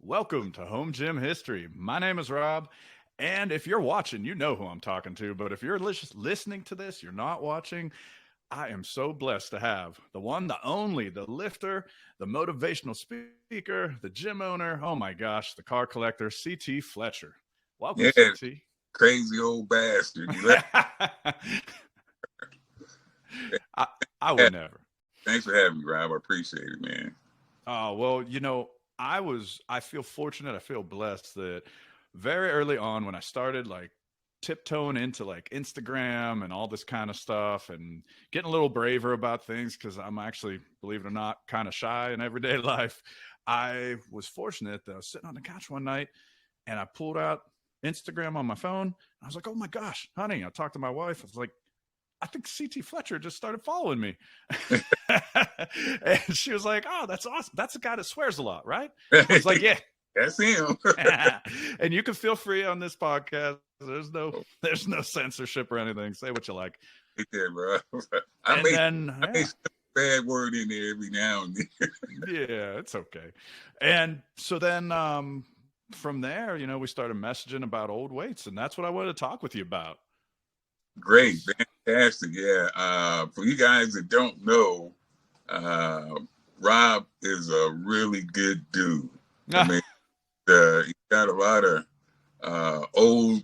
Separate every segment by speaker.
Speaker 1: Welcome to Home Gym History. My name is Rob, and if you're watching, you know who I'm talking to. But if you're listening to this, you're not watching, I am so blessed to have the one, the only, the lifter, the motivational speaker, the gym owner, oh my gosh, the car collector, CT Fletcher. Welcome,
Speaker 2: Yeah,
Speaker 1: CT.
Speaker 2: crazy old bastard.
Speaker 1: I, I would never.
Speaker 2: Thanks for having me, Rob. I appreciate it, man.
Speaker 1: Oh, well, I feel fortunate. I feel blessed that very early on when I started like tiptoeing into like Instagram and all this kind of stuff and getting a little braver about things because I'm actually, believe it or not, kind of shy in everyday life. I was fortunate that I was sitting on the couch one night and I pulled out Instagram on my phone. I was like, oh my gosh, honey. I talked to my wife. I was like, I think CT Fletcher just started following me. And she was like, oh, that's awesome. That's the guy that swears a lot, right? I was like, yeah.
Speaker 2: That's him.
Speaker 1: And you can feel free on this podcast. There's no censorship or anything. Say what you like.
Speaker 2: Yeah, bro. I made a bad word in there every now and then.
Speaker 1: Yeah, it's okay. And so then from there, we started messaging about old weights, and that's what I wanted to talk with you about.
Speaker 2: Great, fantastic. Yeah. For you guys that don't know, Rob is a really good dude. I mean, he got a lot of old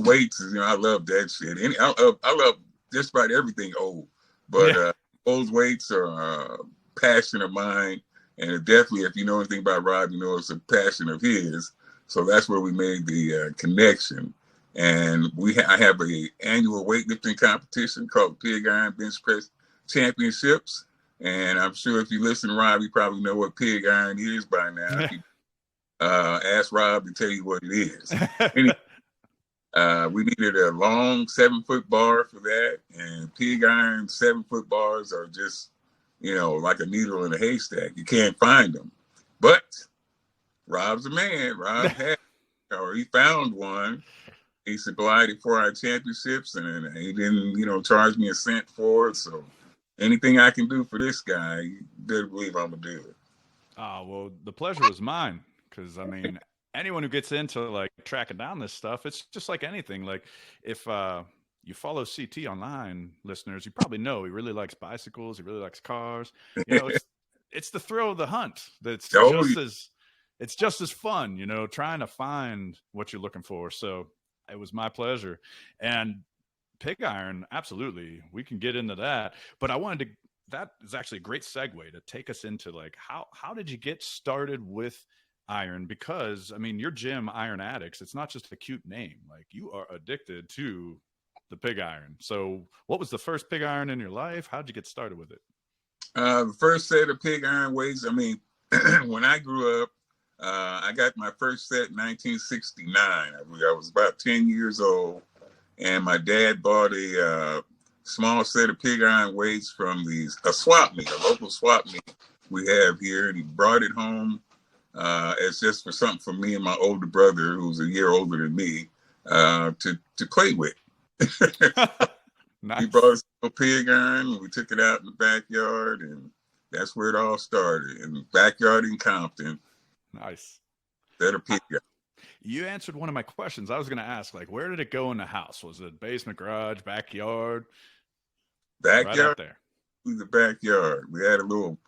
Speaker 2: weights. I love that shit. I love just about everything old, but old weights are a passion of mine, and definitely, if you know anything about Rob, it's a passion of his. So that's where we made the connection. And I have a annual weightlifting competition called Pig Iron Bench Press Championships. And I'm sure if you listen to Rob, you probably know what pig iron is by now. Ask Rob to tell you what it is. We needed a long 7-foot bar for that. And pig iron 7-foot bars are just, like a needle in a haystack. You can't find them. But Rob's a man. He found one. He supplied it for our championships, and he didn't, charge me a cent for it. So anything I can do for this guy, you better believe I'm going to do it.
Speaker 1: Oh, well, the pleasure was mine because, anyone who gets into, like, tracking down this stuff, it's just like anything. Like, if you follow CT online, listeners, you probably know he really likes bicycles. He really likes cars. It's the thrill of the hunt that's it's just as fun, trying to find what you're looking for. So it was my pleasure. And pig iron, absolutely. We can get into that. But that is actually a great segue to take us into like, how did you get started with iron? Because your gym, Iron Addicts, it's not just a cute name. Like, you are addicted to the pig iron. So what was the first pig iron in your life? How'd you get started with it?
Speaker 2: The first set of pig iron weights, when I grew up, I got my first set in 1969. I was about 10 years old, and my dad bought a small set of pig iron weights from a swap meet, a local swap meet we have here, and he brought it home as just for something for me and my older brother, who's a year older than me, to play with.
Speaker 1: Nice.
Speaker 2: He brought us a pig iron, and we took it out in the backyard, and that's where it all started, in the backyard in Compton.
Speaker 1: Nice.
Speaker 2: You
Speaker 1: answered one of my questions. I was going to ask, like, where did it go in the house? Was it basement, garage, backyard?
Speaker 2: Backyard.
Speaker 1: Right out there.
Speaker 2: The backyard. We had a little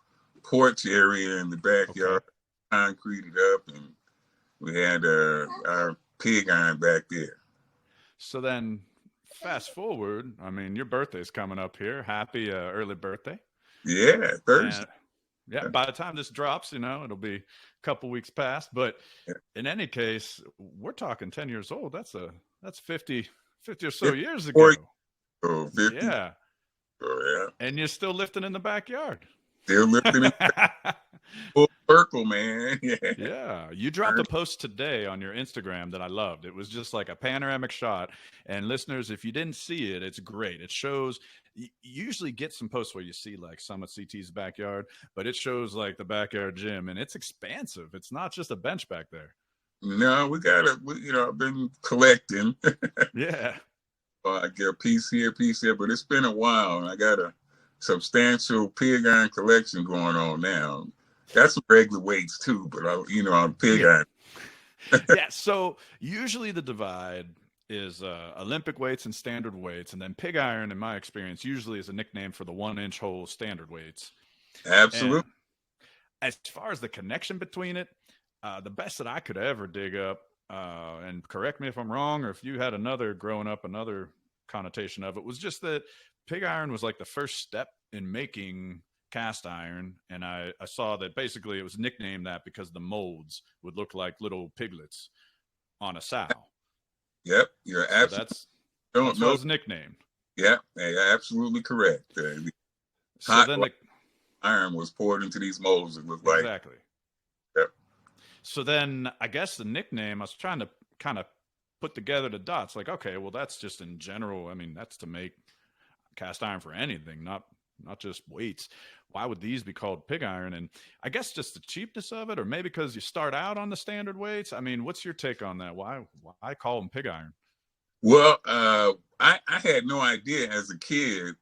Speaker 2: porch area in the backyard, concreted up, and we had our pig iron back there.
Speaker 1: So then, fast forward. Your birthday's coming up here. Happy early birthday.
Speaker 2: Yeah, Thursday.
Speaker 1: By the time this drops, it'll be a couple weeks past. But in any case, we're talking 10 years old. That's 50 or so years ago.
Speaker 2: 50.
Speaker 1: Yeah.
Speaker 2: Oh, yeah.
Speaker 1: And you're still lifting in the backyard.
Speaker 2: Still lifting in full circle, man.
Speaker 1: Yeah. You dropped a post today on your Instagram that I loved. It was just like a panoramic shot. And listeners, if you didn't see it, it's great. It shows, you usually get some posts where you see like some of CT's backyard, but it shows like the backyard gym, and it's expansive. It's not just a bench back there.
Speaker 2: No, I've been collecting.
Speaker 1: Yeah.
Speaker 2: I get a piece here, but it's been a while, and I got a substantial pig iron collection going on now. That's regular weights too, but on pig
Speaker 1: Yeah.
Speaker 2: iron.
Speaker 1: Yeah. So usually the divide is Olympic weights and standard weights. And then pig iron, in my experience, usually is a nickname for the 1 inch hole standard weights. And
Speaker 2: Absolutely.
Speaker 1: as far as the connection between it, the best that I could ever dig up, and correct me if I'm wrong, or if you had another growing up, another connotation of it was just that pig iron was like the first step in making cast iron. And I saw that basically it was nicknamed that because the molds would look like little piglets on a sow.
Speaker 2: Yep, you're
Speaker 1: So
Speaker 2: absolutely don't
Speaker 1: that's what
Speaker 2: know.
Speaker 1: it's nicknamed.
Speaker 2: Yeah, you're absolutely correct. The
Speaker 1: So
Speaker 2: hot
Speaker 1: then the
Speaker 2: iron was poured into these molds. It looked like.
Speaker 1: exactly.
Speaker 2: Yep.
Speaker 1: So then I guess the nickname, I was trying to kind of put together the dots like, okay, well, that's just in general. I mean, that's to make cast iron for anything, not just weights. Why would these be called pig iron? And I guess just the cheapness of it, or maybe because you start out on the standard weights. I mean, what's your take on that? Why call them pig iron?
Speaker 2: Well, I had no idea as a kid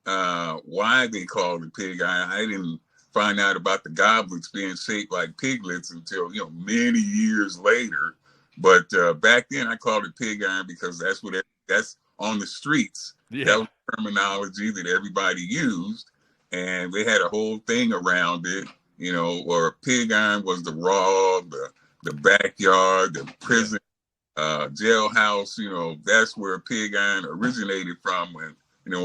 Speaker 2: why they called it pig iron. I didn't find out about the goblets being shaped like piglets until many years later. But back then, I called it pig iron because that's on the streets. That
Speaker 1: Yeah.
Speaker 2: was terminology that everybody used, and they had a whole thing around it. Or pig iron was the raw, the backyard, the prison, jailhouse. That's where pig iron originated from when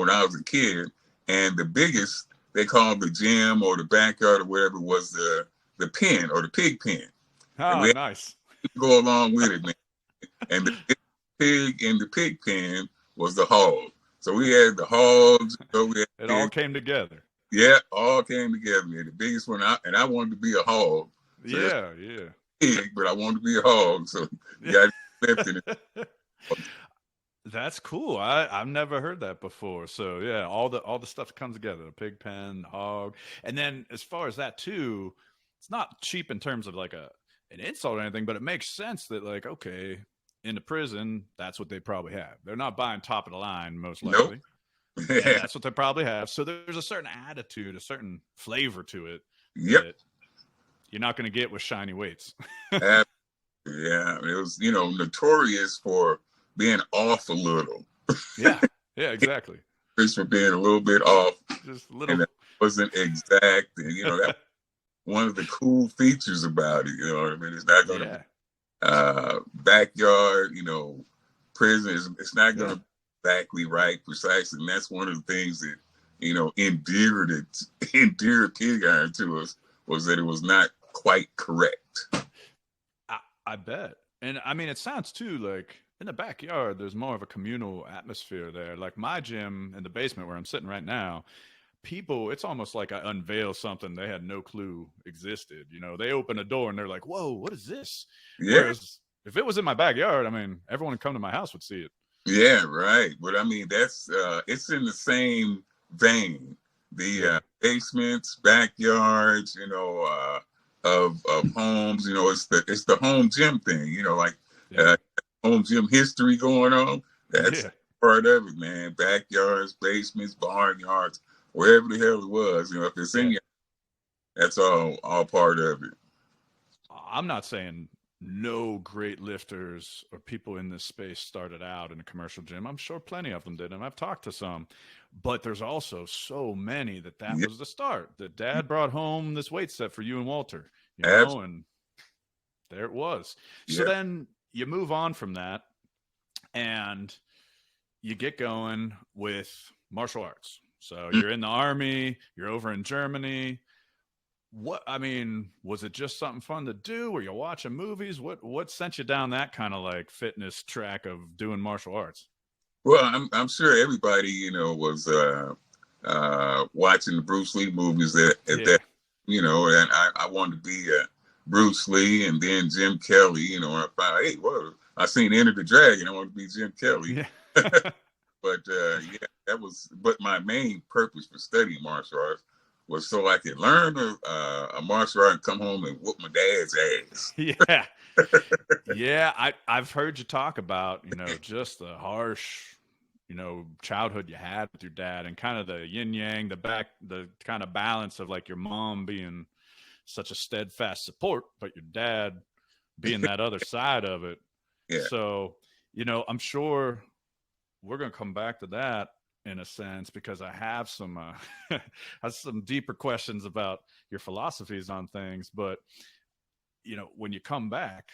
Speaker 2: I was a kid. And the biggest they called the gym or the backyard or whatever was the pen or the pig pen. And we
Speaker 1: Oh,
Speaker 2: had
Speaker 1: nice.
Speaker 2: to go along with it, man. And the pig in the pig pen was the hog. So we had the hogs.
Speaker 1: It all came together.
Speaker 2: Yeah, all came together. Man. The biggest one, I wanted to be a hog. So that's
Speaker 1: Yeah, yeah.
Speaker 2: pig, but I wanted to be a hog. So you got lifting it.
Speaker 1: That's cool. I've never heard that before. So yeah, all the stuff that comes together, the pig pen, the hog. And then as far as that too, it's not cheap in terms of like an insult or anything, but it makes sense that like, okay, in the prison, that's what they probably have. They're not buying top of the line, most
Speaker 2: Nope.
Speaker 1: likely. And that's what they probably have. So there's a certain attitude, a certain flavor to it
Speaker 2: Yep.
Speaker 1: that you're not going to get with shiny weights.
Speaker 2: Yeah, it was notorious for being off a little.
Speaker 1: Yeah, yeah, exactly.
Speaker 2: Just for being a little bit off,
Speaker 1: Just a
Speaker 2: and
Speaker 1: little.
Speaker 2: that wasn't exact. And that one of the cool features about it. You know what I mean? It's not going to
Speaker 1: Yeah.
Speaker 2: be backyard. Prison. It's not going to
Speaker 1: Yeah.
Speaker 2: be exactly right, precise, and that's one of the things that endeared pig iron to us was that it was not quite correct.
Speaker 1: I bet. And I mean, it sounds too like in the backyard, there's more of a communal atmosphere there. Like my gym in the basement where I'm sitting right now, people, it's almost like I unveil something they had no clue existed. They open a door and they're like, whoa, what is this?
Speaker 2: Yeah.
Speaker 1: Whereas if it was in my backyard, I mean, everyone who come to my house would see it.
Speaker 2: Yeah, right. But I mean, that's it's in the same vein. The basements, backyards, of homes. It's the home gym thing.
Speaker 1: Yeah.
Speaker 2: Home gym history going on. That's
Speaker 1: Yeah.
Speaker 2: part of it, man. Backyards, basements, barnyards, wherever the hell it was. If it's in your, that's all part of it.
Speaker 1: I'm not saying no great lifters or people in this space started out in a commercial gym. I'm sure plenty of them did, and I've talked to some. But there's also so many that
Speaker 2: Yep.
Speaker 1: was the start. That Dad brought home this weight set for you and Walter,
Speaker 2: Absolutely.
Speaker 1: and there it was. So
Speaker 2: Yep.
Speaker 1: then you move on from that, and you get going with martial arts. So you're in the Army, you're over in Germany. Was it just something fun to do? Were you watching movies? What sent you down that kind of like fitness track of doing martial arts?
Speaker 2: Well, I'm sure everybody was watching the Bruce Lee movies at that, and I wanted to be Bruce Lee and then Jim Kelly. I found, hey, well, I seen Enter the Dragon. I want to be Jim Kelly.
Speaker 1: Yeah.
Speaker 2: But but my main purpose for studying martial arts was so I could learn a martial art and come home and whoop my dad's ass.
Speaker 1: Yeah. Yeah. I've heard you talk about, just the harsh, childhood you had with your dad and kind of the yin yang, the kind of balance of like your mom being such a steadfast support, but your dad being that other side of it.
Speaker 2: Yeah.
Speaker 1: So, you know, I'm sure we're going to come back to that in a sense, because I have some have some deeper questions about your philosophies on things. But, you know, when you come back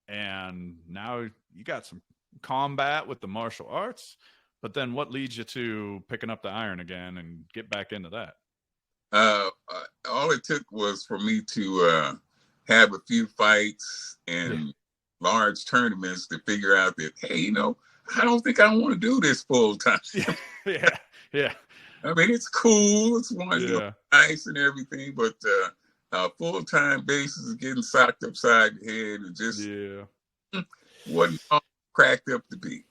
Speaker 1: and now you got some combat with the martial arts, but then what leads you to picking up the iron again and get back into that?
Speaker 2: All it took was for me to have a few fights and large tournaments to figure out that, hey, you know, I don't think I want to do this full time.
Speaker 1: Yeah.
Speaker 2: I mean, it's cool, it's wonderful, nice and everything, but full time basis is getting socked upside the head and just wasn't all cracked up to be.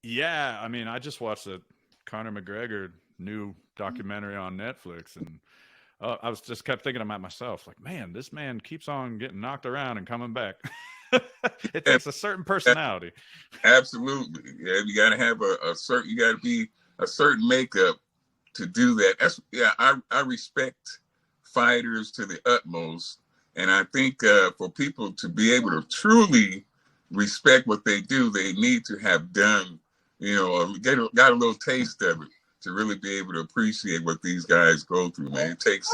Speaker 1: Yeah, I mean, I just watched the Conor McGregor new documentary on Netflix, and I was just kept thinking about myself, like, man, this man keeps on getting knocked around and coming back. It takes a certain personality.
Speaker 2: Absolutely, yeah. You got to have a certain. You got to be a certain makeup to do that. That's I respect fighters to the utmost, and I think for people to be able to truly respect what they do, they need to have done, you know, got a little taste of it to really be able to appreciate what these guys go through. Man, it takes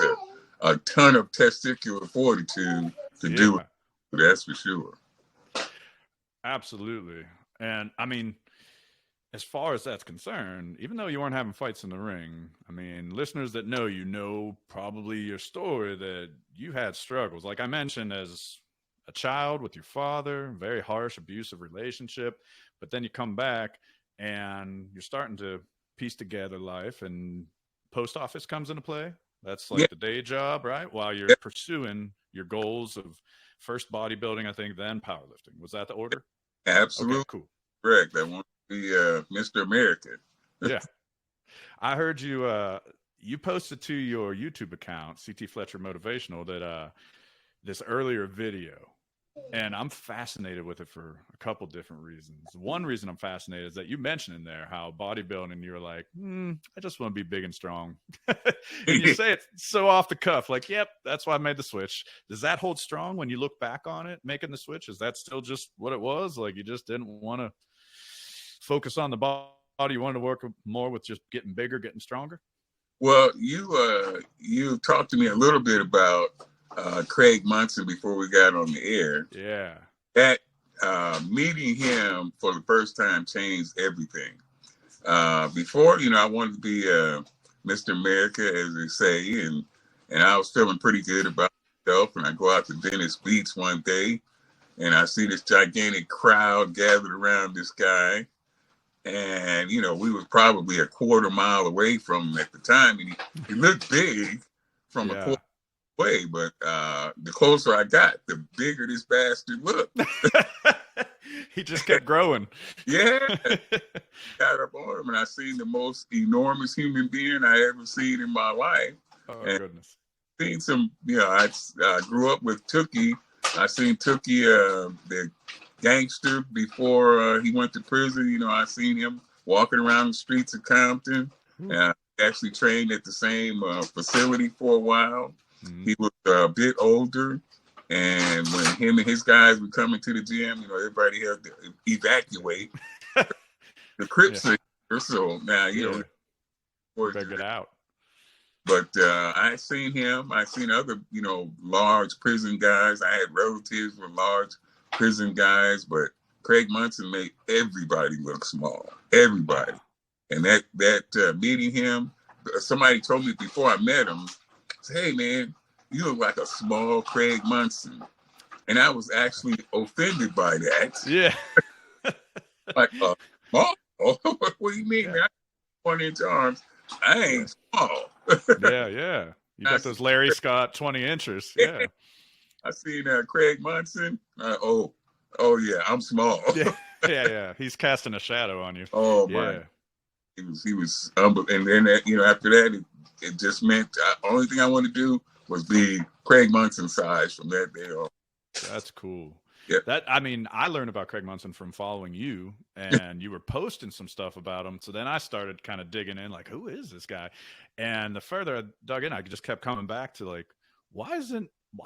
Speaker 2: a ton of testicular fortitude to do it. That's for sure.
Speaker 1: Absolutely. And I mean, as far as that's concerned, even though you weren't having fights in the ring, I mean, listeners that know you know probably your story that you had struggles. Like I mentioned, as a child with your father, very harsh, abusive relationship, but then you come back and you're starting to piece together life, and post office comes into play. That's like the day job, right? While you're pursuing your goals of first bodybuilding, I think, then powerlifting. Was that the order?
Speaker 2: Absolutely.
Speaker 1: Okay, cool.
Speaker 2: Correct. I want to be Mr. America.
Speaker 1: Yeah. I heard you you posted to your YouTube account, CT Fletcher Motivational, that this earlier video. And I'm fascinated with it for a couple different reasons. One reason I'm fascinated is that you mentioned in there how bodybuilding, you're like, I just want to be big and strong. And you say it so off the cuff, like, yep, that's why I made the switch. Does that hold strong when you look back on it, making the switch? Is that still just what it was? Like, you just didn't want to focus on the body. You wanted to work more with just getting bigger, getting stronger?
Speaker 2: Well, you talked to me a little bit about Craig Munson before we got on the air.
Speaker 1: Yeah.
Speaker 2: That meeting him for the first time changed everything. Before, you know, I wanted to be Mr. America, as they say, and I was feeling pretty good about myself. And I go out to Venice Beach one day, and I see this gigantic crowd gathered around this guy. And, you know, we was probably a quarter mile away from him at the time. And he looked big from a quarter way, but the closer I got, the bigger this bastard looked.
Speaker 1: He just kept growing.
Speaker 2: Yeah. Got up on him, and I seen the most enormous human being I ever seen in my life.
Speaker 1: Oh,
Speaker 2: and
Speaker 1: goodness.
Speaker 2: Seen some, you know, I grew up with Tookie. I seen Tookie, the gangster, before he went to prison. You know, I seen him walking around the streets of Compton. Actually trained at the same facility for a while. He was a bit older, and when him and his guys were coming to the gym, you know, everybody had to evacuate the Crips. So now, you know,
Speaker 1: better get out.
Speaker 2: But I seen him. I seen other, you know, large prison guys. I had relatives with large prison guys, but Craig Munson made everybody look small. Everybody. And that meeting him, somebody told me before I met him, hey man, you look like a small Craig Munson. And I was actually offended by that.
Speaker 1: Yeah.
Speaker 2: Like, small? What do you mean, man? I got 1 inch arms. I ain't small.
Speaker 1: Yeah. You got those Larry Scott 20 inches. Yeah.
Speaker 2: I seen Craig Munson. Oh yeah, I'm small.
Speaker 1: Yeah. He's casting a shadow on you.
Speaker 2: Oh my. He was and then you know, after that it just meant only thing I wanted to do was be Craig Munson size from that day on.
Speaker 1: That's cool.
Speaker 2: Yeah.
Speaker 1: That, I mean, I learned about Craig Munson from following you, and you were posting some stuff about him. So then I started kind of digging in, like, who is this guy? And the further I dug in, I just kept coming back to, like, why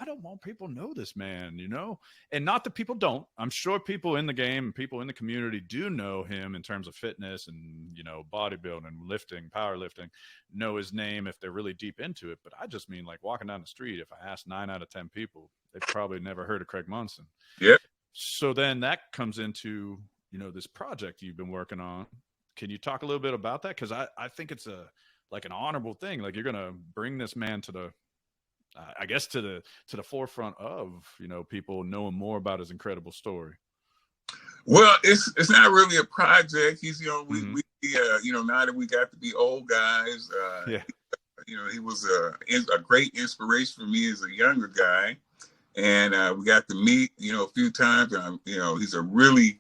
Speaker 1: don't more people know this man, you know? And not that people don't. I'm sure people in the game, people in the community do know him in terms of fitness and, you know, bodybuilding, lifting, powerlifting, know his name if they're really deep into it. But I just mean like walking down the street, if I ask 9 out of 10 people, they've probably never heard of Craig Munson.
Speaker 2: Yeah.
Speaker 1: So then that comes into, you know, this project you've been working on. Can you talk a little bit about that? Because I think it's a like an honorable thing. Like you're gonna bring this man to the I guess to the forefront of, you know, people knowing more about his incredible story.
Speaker 2: Well, it's not really a project. He's, you know,
Speaker 1: Mm-hmm.
Speaker 2: you know, now that we got to be old guys,
Speaker 1: Yeah.
Speaker 2: you know, he was a great inspiration for me as a younger guy, and we got to meet, you know, a few times. And you know, he's a really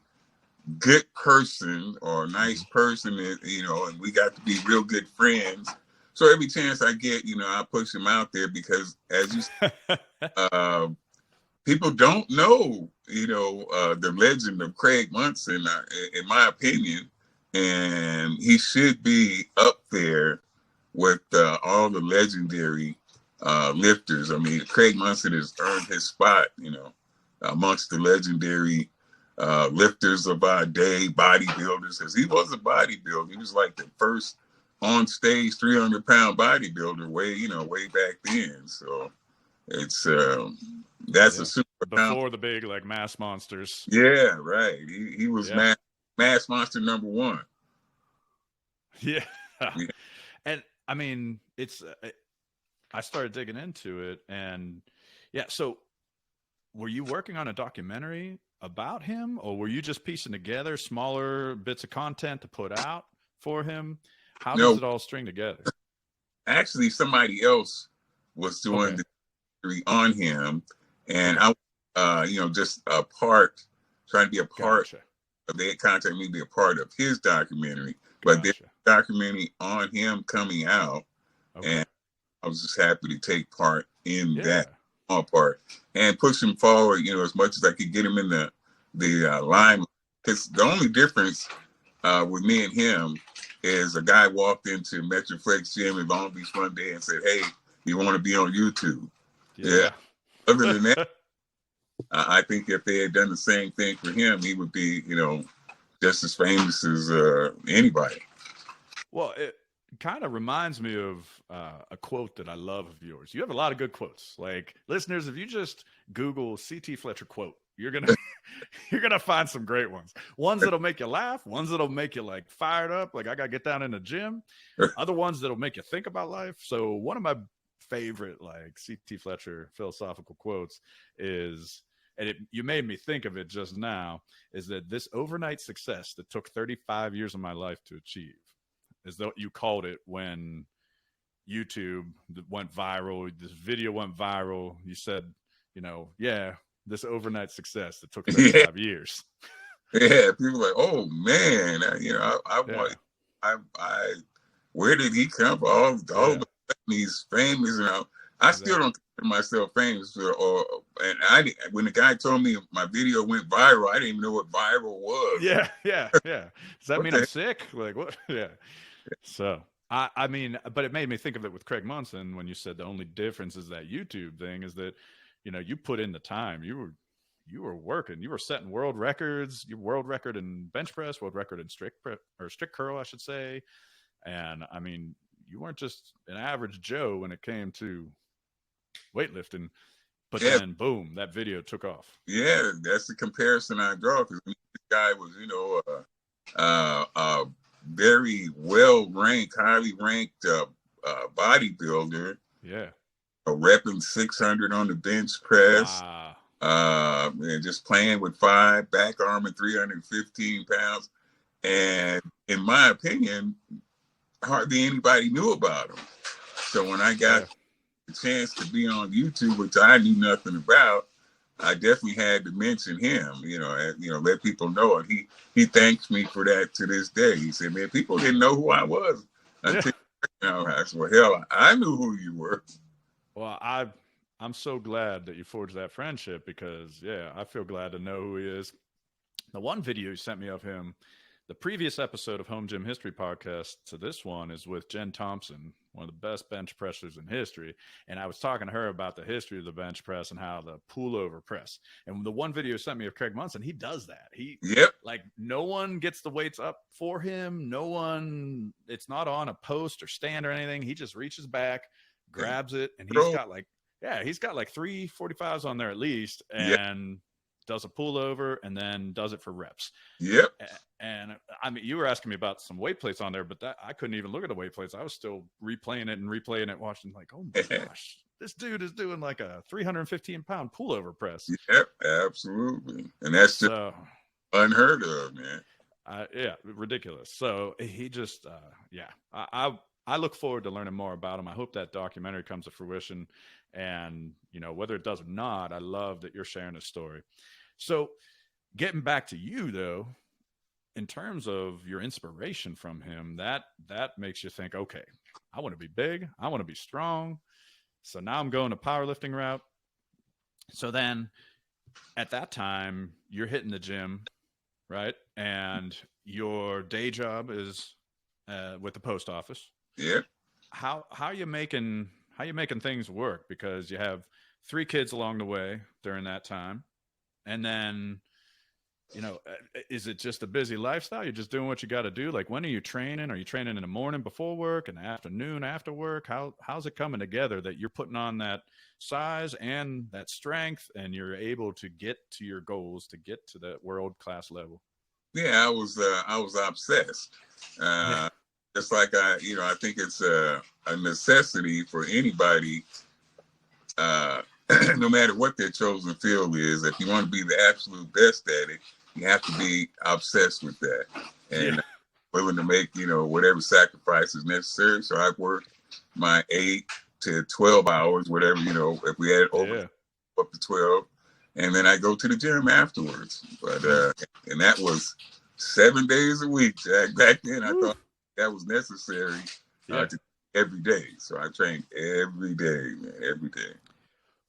Speaker 2: good person or a nice person, and, you know, and we got to be real good friends. So every chance I get, you know, I push him out there because, as you people don't know, you know, the legend of Craig Munson, in my opinion, and he should be up there with all the legendary lifters. I mean, Craig Munson has earned his spot, you know, amongst the legendary lifters of our day, bodybuilders, because he was a bodybuilder. He was like the first on stage 300-pound bodybuilder way back then. So it's that's a super
Speaker 1: before the big like mass monsters.
Speaker 2: Yeah, right. He was mass monster number one.
Speaker 1: Yeah. And I mean, it's I started digging into it, and yeah. So, were you working on a documentary about him, or were you just piecing together smaller bits of content to put out for him? How does it all string together?
Speaker 2: Actually, somebody else was doing the documentary on him, and I, you know, just a part, trying to be a part. They had contacted me to be a part of his documentary, but there's a documentary on him coming out, and I was just happy to take part in that part and push him forward, you know, as much as I could get him in the line. Because the only difference with me and him is a guy walked into Metroflex Gym in Long Beach one day and said, "Hey, you want to be on YouTube?" Yeah. Other than that, I think if they had done the same thing for him, he would be, you know, just as famous as anybody.
Speaker 1: Well, it kind of reminds me of a quote that I love of yours. You have a lot of good quotes. Like, listeners, if you just Google CT Fletcher quote, you're gonna find some great ones. Ones that'll make you laugh, ones that'll make you like fired up, like I gotta get down in the gym. Other ones that'll make you think about life. So one of my favorite like CT Fletcher philosophical quotes is, and you made me think of it just now, is that this overnight success that took 35 years of my life to achieve, as though you called it when YouTube went viral, this video went viral. You said, you know, this overnight success that took 35 years.
Speaker 2: Yeah, people are like, oh man, you know, I where did he come from? All of a sudden he's famous, and I still don't consider myself famous. When the guy told me my video went viral, I didn't even know what viral was.
Speaker 1: Yeah. Does that mean I'm sick? Like what? Yeah. So I mean, but it made me think of it with Craig Munson when you said the only difference is that YouTube thing is that, you know, you put in the time. You were working. You were setting world records. Your world record in bench press, world record in strict curl, I should say. And I mean, you weren't just an average Joe when it came to weightlifting. But then, boom, that video took off.
Speaker 2: Yeah, that's the comparison I draw, because this guy was, you know, a very well ranked, highly ranked bodybuilder.
Speaker 1: Yeah.
Speaker 2: Repping 600 on the bench press.
Speaker 1: Wow.
Speaker 2: And just playing with 5 back arm and 315 pounds. And in my opinion, hardly anybody knew about him. So when I got the chance to be on YouTube, which I knew nothing about, I definitely had to mention him, you know, and, you know, let people know. And he thanks me for that to this day. He said, man, people didn't know who I was until, you know, I said, well, hell, I knew who you were.
Speaker 1: Well, I'm so glad that you forged that friendship, because I feel glad to know who he is. The one video you sent me of him the previous episode of Home Gym History Podcast to this one is with Jen Thompson, one of the best bench pressers in history. And I was talking to her about the history of the bench press and how the pullover press. And the one video sent me of Craig Munson, he does that. He, like, no one gets the weights up for him. No one, it's not on a post or stand or anything. He just reaches back, grabs it, and he's got like 3 45s on there at least. And does a pullover and then does it for reps. And I mean, you were asking me about some weight plates on there, but that I couldn't even look at the weight plates. I was still replaying it, watching like, oh my gosh, this dude is doing like a 315-pound pullover press.
Speaker 2: Yep, absolutely. And that's just unheard of, man.
Speaker 1: Yeah, ridiculous. So he just, I look forward to learning more about him. I hope that documentary comes to fruition. And, you know, whether it does or not, I love that you're sharing this story. So getting back to you, though, in terms of your inspiration from him, that makes you think, okay, I want to be big. I want to be strong. So now I'm going the powerlifting route. So then at that time, you're hitting the gym, right? And your day job is with the post office.
Speaker 2: Yeah.
Speaker 1: How are you making things work? Because you have 3 kids along the way during that time. And then, you know, is it just a busy lifestyle? You're just doing what you got to do. Like, when are you training? Are you training in the morning before work and the afternoon after work? How's it coming together that you're putting on that size and that strength and you're able to get to your goals, to get to that world-class level?
Speaker 2: Yeah, I was obsessed. Just like I think it's a necessity for anybody, no matter what their chosen field is. If you want to be the absolute best at it, you have to be obsessed with that and willing to make, whatever sacrifices necessary. So I've worked my 8 to 12 hours, whatever, if we had over up to 12, and then I go to the gym afterwards. But and that was 7 days a week, Jack. Back then, I thought that was necessary to every day. So I trained every day, man, every day.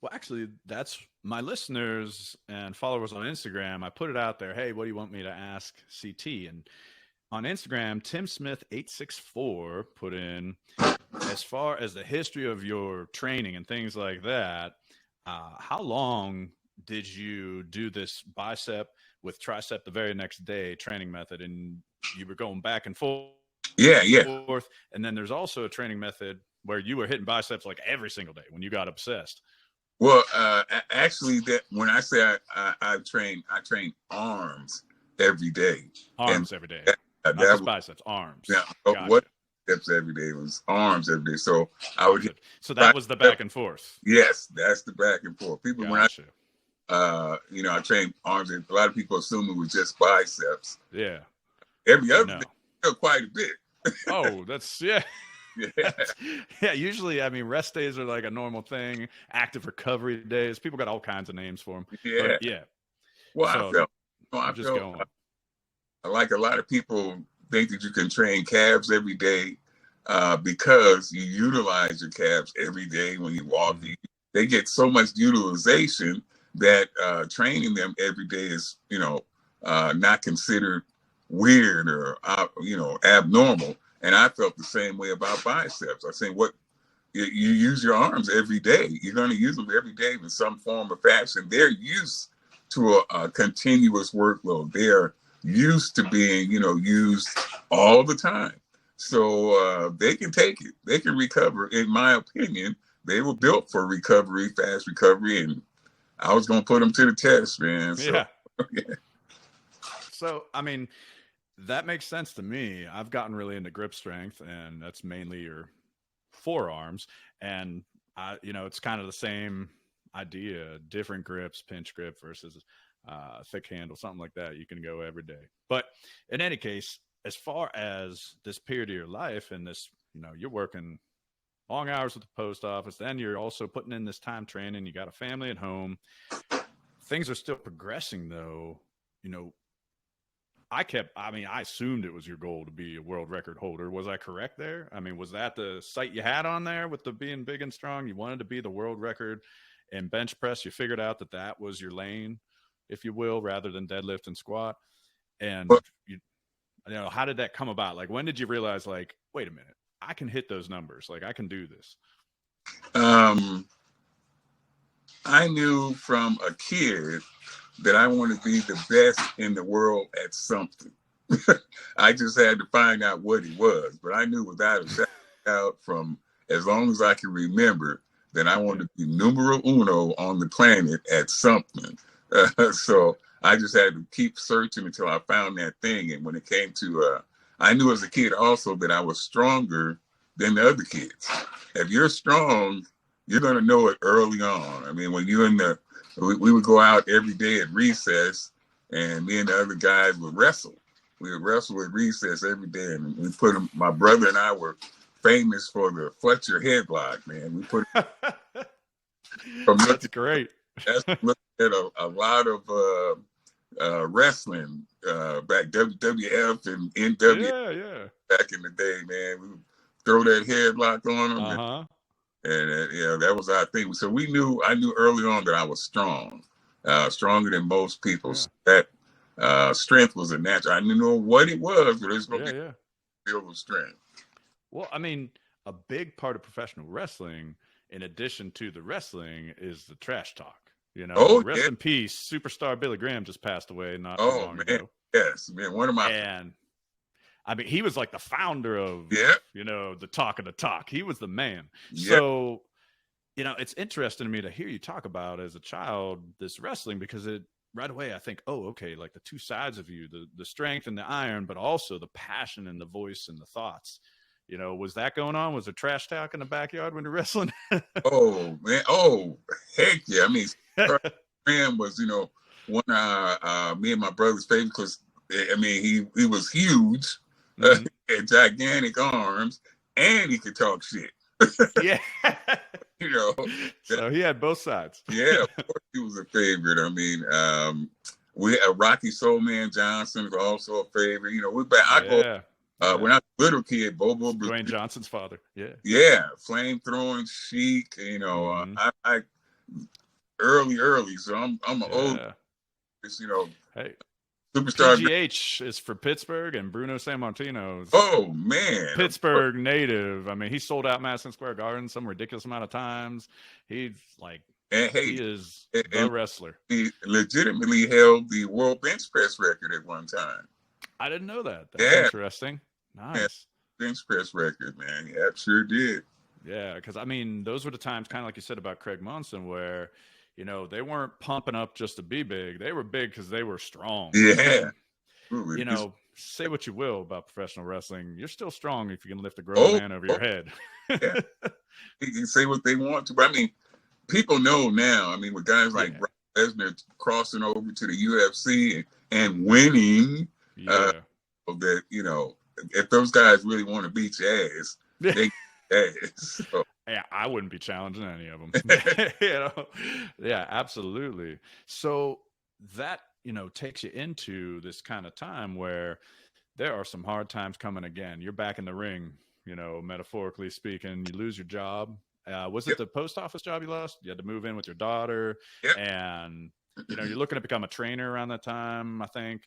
Speaker 1: Well, actually, that's my listeners and followers on Instagram. I put it out there. Hey, what do you want me to ask CT? And on Instagram, Tim Smith 864 put in, as far as the history of your training and things like that, how long did you do this bicep with tricep the very next day training method? And you were going back and forth. Forth. And then there's also a training method where you were hitting biceps like every single day when you got obsessed.
Speaker 2: Well, actually, that when I say I train arms every day.
Speaker 1: Arms every day.
Speaker 2: That
Speaker 1: was biceps, arms.
Speaker 2: Yeah.
Speaker 1: Gotcha.
Speaker 2: What steps every day was arms every day. So I would.
Speaker 1: So that was the back and forth.
Speaker 2: Yes, that's the back and forth. People,
Speaker 1: gotcha.
Speaker 2: When I train arms, a lot of people assume it was just biceps.
Speaker 1: Yeah.
Speaker 2: Every other day, quite a bit.
Speaker 1: Oh, that's usually, I mean, rest days are like a normal thing. Active recovery days. People got all kinds of names for them.
Speaker 2: Well,
Speaker 1: so,
Speaker 2: I felt like a lot of people think that you can train calves every day because you utilize your calves every day when you walk. Mm-hmm. They get so much utilization that training them every day is, not considered weird or, abnormal. And I felt the same way about biceps. I think you use your arms every day. You're going to use them every day in some form or fashion. They're used to a continuous workload. They're used to being, used all the time. So they can take it. They can recover. In my opinion, they were built for recovery, fast recovery. And I was going to put them to the test, man. So,
Speaker 1: So, I mean, that makes sense to me. I've gotten really into grip strength, and that's mainly your forearms. And it's kind of the same idea, different grips, pinch grip versus thick handle, something like that. You can go every day. But in any case, as far as this period of your life and this, you're working long hours at the post office, then you're also putting in this time training. You got a family at home. Things are still progressing, though. I assumed it was your goal to be a world record holder. Was I correct there? I mean, was that the sight you had on there with the being big and strong? You wanted to be the world record in bench press. You figured out that was your lane, if you will, rather than deadlift and squat. And how did that come about? Like, when did you realize, like, wait a minute, I can hit those numbers. Like, I can do this.
Speaker 2: I knew from a kid that I wanted to be the best in the world at something. I just had to find out what it was, but I knew without a doubt from as long as I can remember that I wanted to be numero uno on the planet at something. So I just had to keep searching until I found that thing. And when it came to, I knew as a kid also that I was stronger than the other kids. If you're strong, you're going to know it early on. I mean, when you're we would go out every day at recess, and me and the other guys would wrestle. We would wrestle at recess every day, and we put them. My brother and I were famous for the Fletcher headlock, man. We put.
Speaker 1: That's great.
Speaker 2: That's looking at a lot of wrestling back WWF and NW back in the day, man. We would throw that headlock on them, and that was our thing. So I knew early on that I was strong, stronger than most people. So that strength was a natural. I didn't know what it was, but it's going to be filled with strength.
Speaker 1: Well, I mean, a big part of professional wrestling, in addition to the wrestling, is the trash talk. Rest in peace, superstar Billy Graham just passed away not too long ago.
Speaker 2: Yes, man, one of my.
Speaker 1: And I mean, he was like the founder of, the talk of the talk. He was the man. Yeah. So, it's interesting to me to hear you talk about as a child this wrestling, because right away I think, oh, okay, like the two sides of you, the strength and the iron, but also the passion and the voice and the thoughts. Was that going on? Was there trash talk in the backyard when you're wrestling?
Speaker 2: Oh, man. Oh, heck yeah. I mean, Graham was, one of me and my brother's favorite, because, I mean, he was huge, had gigantic arms, and he could talk shit.
Speaker 1: Yeah. So he had both sides.
Speaker 2: Yeah, of course he was a favorite. I mean, we had Rocky Soulman Johnson was also a favorite. We're back. When I was a little kid, Bobo
Speaker 1: Dwayne Johnson's father.
Speaker 2: Yeah, flame throwing Sheik. I early. So I'm an old.
Speaker 1: Hey,
Speaker 2: superstar.
Speaker 1: PGH is for Pittsburgh, and Bruno Sammartino.
Speaker 2: Oh man,
Speaker 1: Pittsburgh native. I mean, he sold out Madison Square Garden some ridiculous amount of times. He's like, he is the wrestler.
Speaker 2: He legitimately held the world bench press record at one time.
Speaker 1: I didn't know that. That's interesting. Nice.
Speaker 2: Bench press record, man. Yeah, sure did.
Speaker 1: Yeah, because I mean, those were the times, kind of like you said about Craig Munson, where they weren't pumping up just to be big. They were big because they were strong.
Speaker 2: Yeah.
Speaker 1: Say what you will about professional wrestling, you're still strong if you can lift a grown man over your head.
Speaker 2: Yeah. You can say what they want to, but I mean, people know now. I mean, with guys like Brock Lesnar crossing over to the UFC and winning. That if those guys really want to beat your ass, they ass. So.
Speaker 1: Yeah, I wouldn't be challenging any of them. Yeah, absolutely. So that takes you into this kind of time where there are some hard times coming again. You're back in the ring, metaphorically speaking. You lose your job. Was it the post office job you lost? You had to move in with your daughter, and you're looking to become a trainer around that time, I think.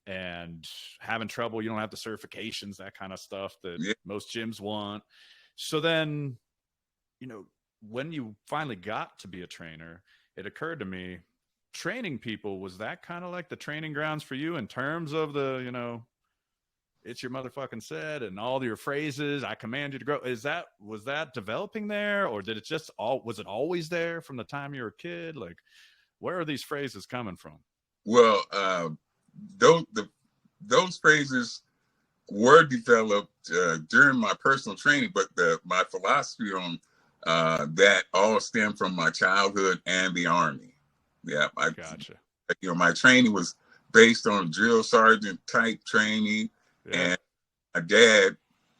Speaker 1: And having trouble, you don't have the certifications, that kind of stuff that most gyms want. So then, when you finally got to be a trainer, it occurred to me, training people, was that kind of like the training grounds for you in terms of the, it's your motherfucking said and all your phrases, I command you to grow. Was that developing there, or did it was it always there from the time you were a kid? Like, where are these phrases coming from?
Speaker 2: Well, those phrases were developed during my personal training, but my philosophy on that all stemmed from my childhood and the Army. Yeah, I
Speaker 1: gotcha.
Speaker 2: My training was based on drill sergeant type training, and my dad,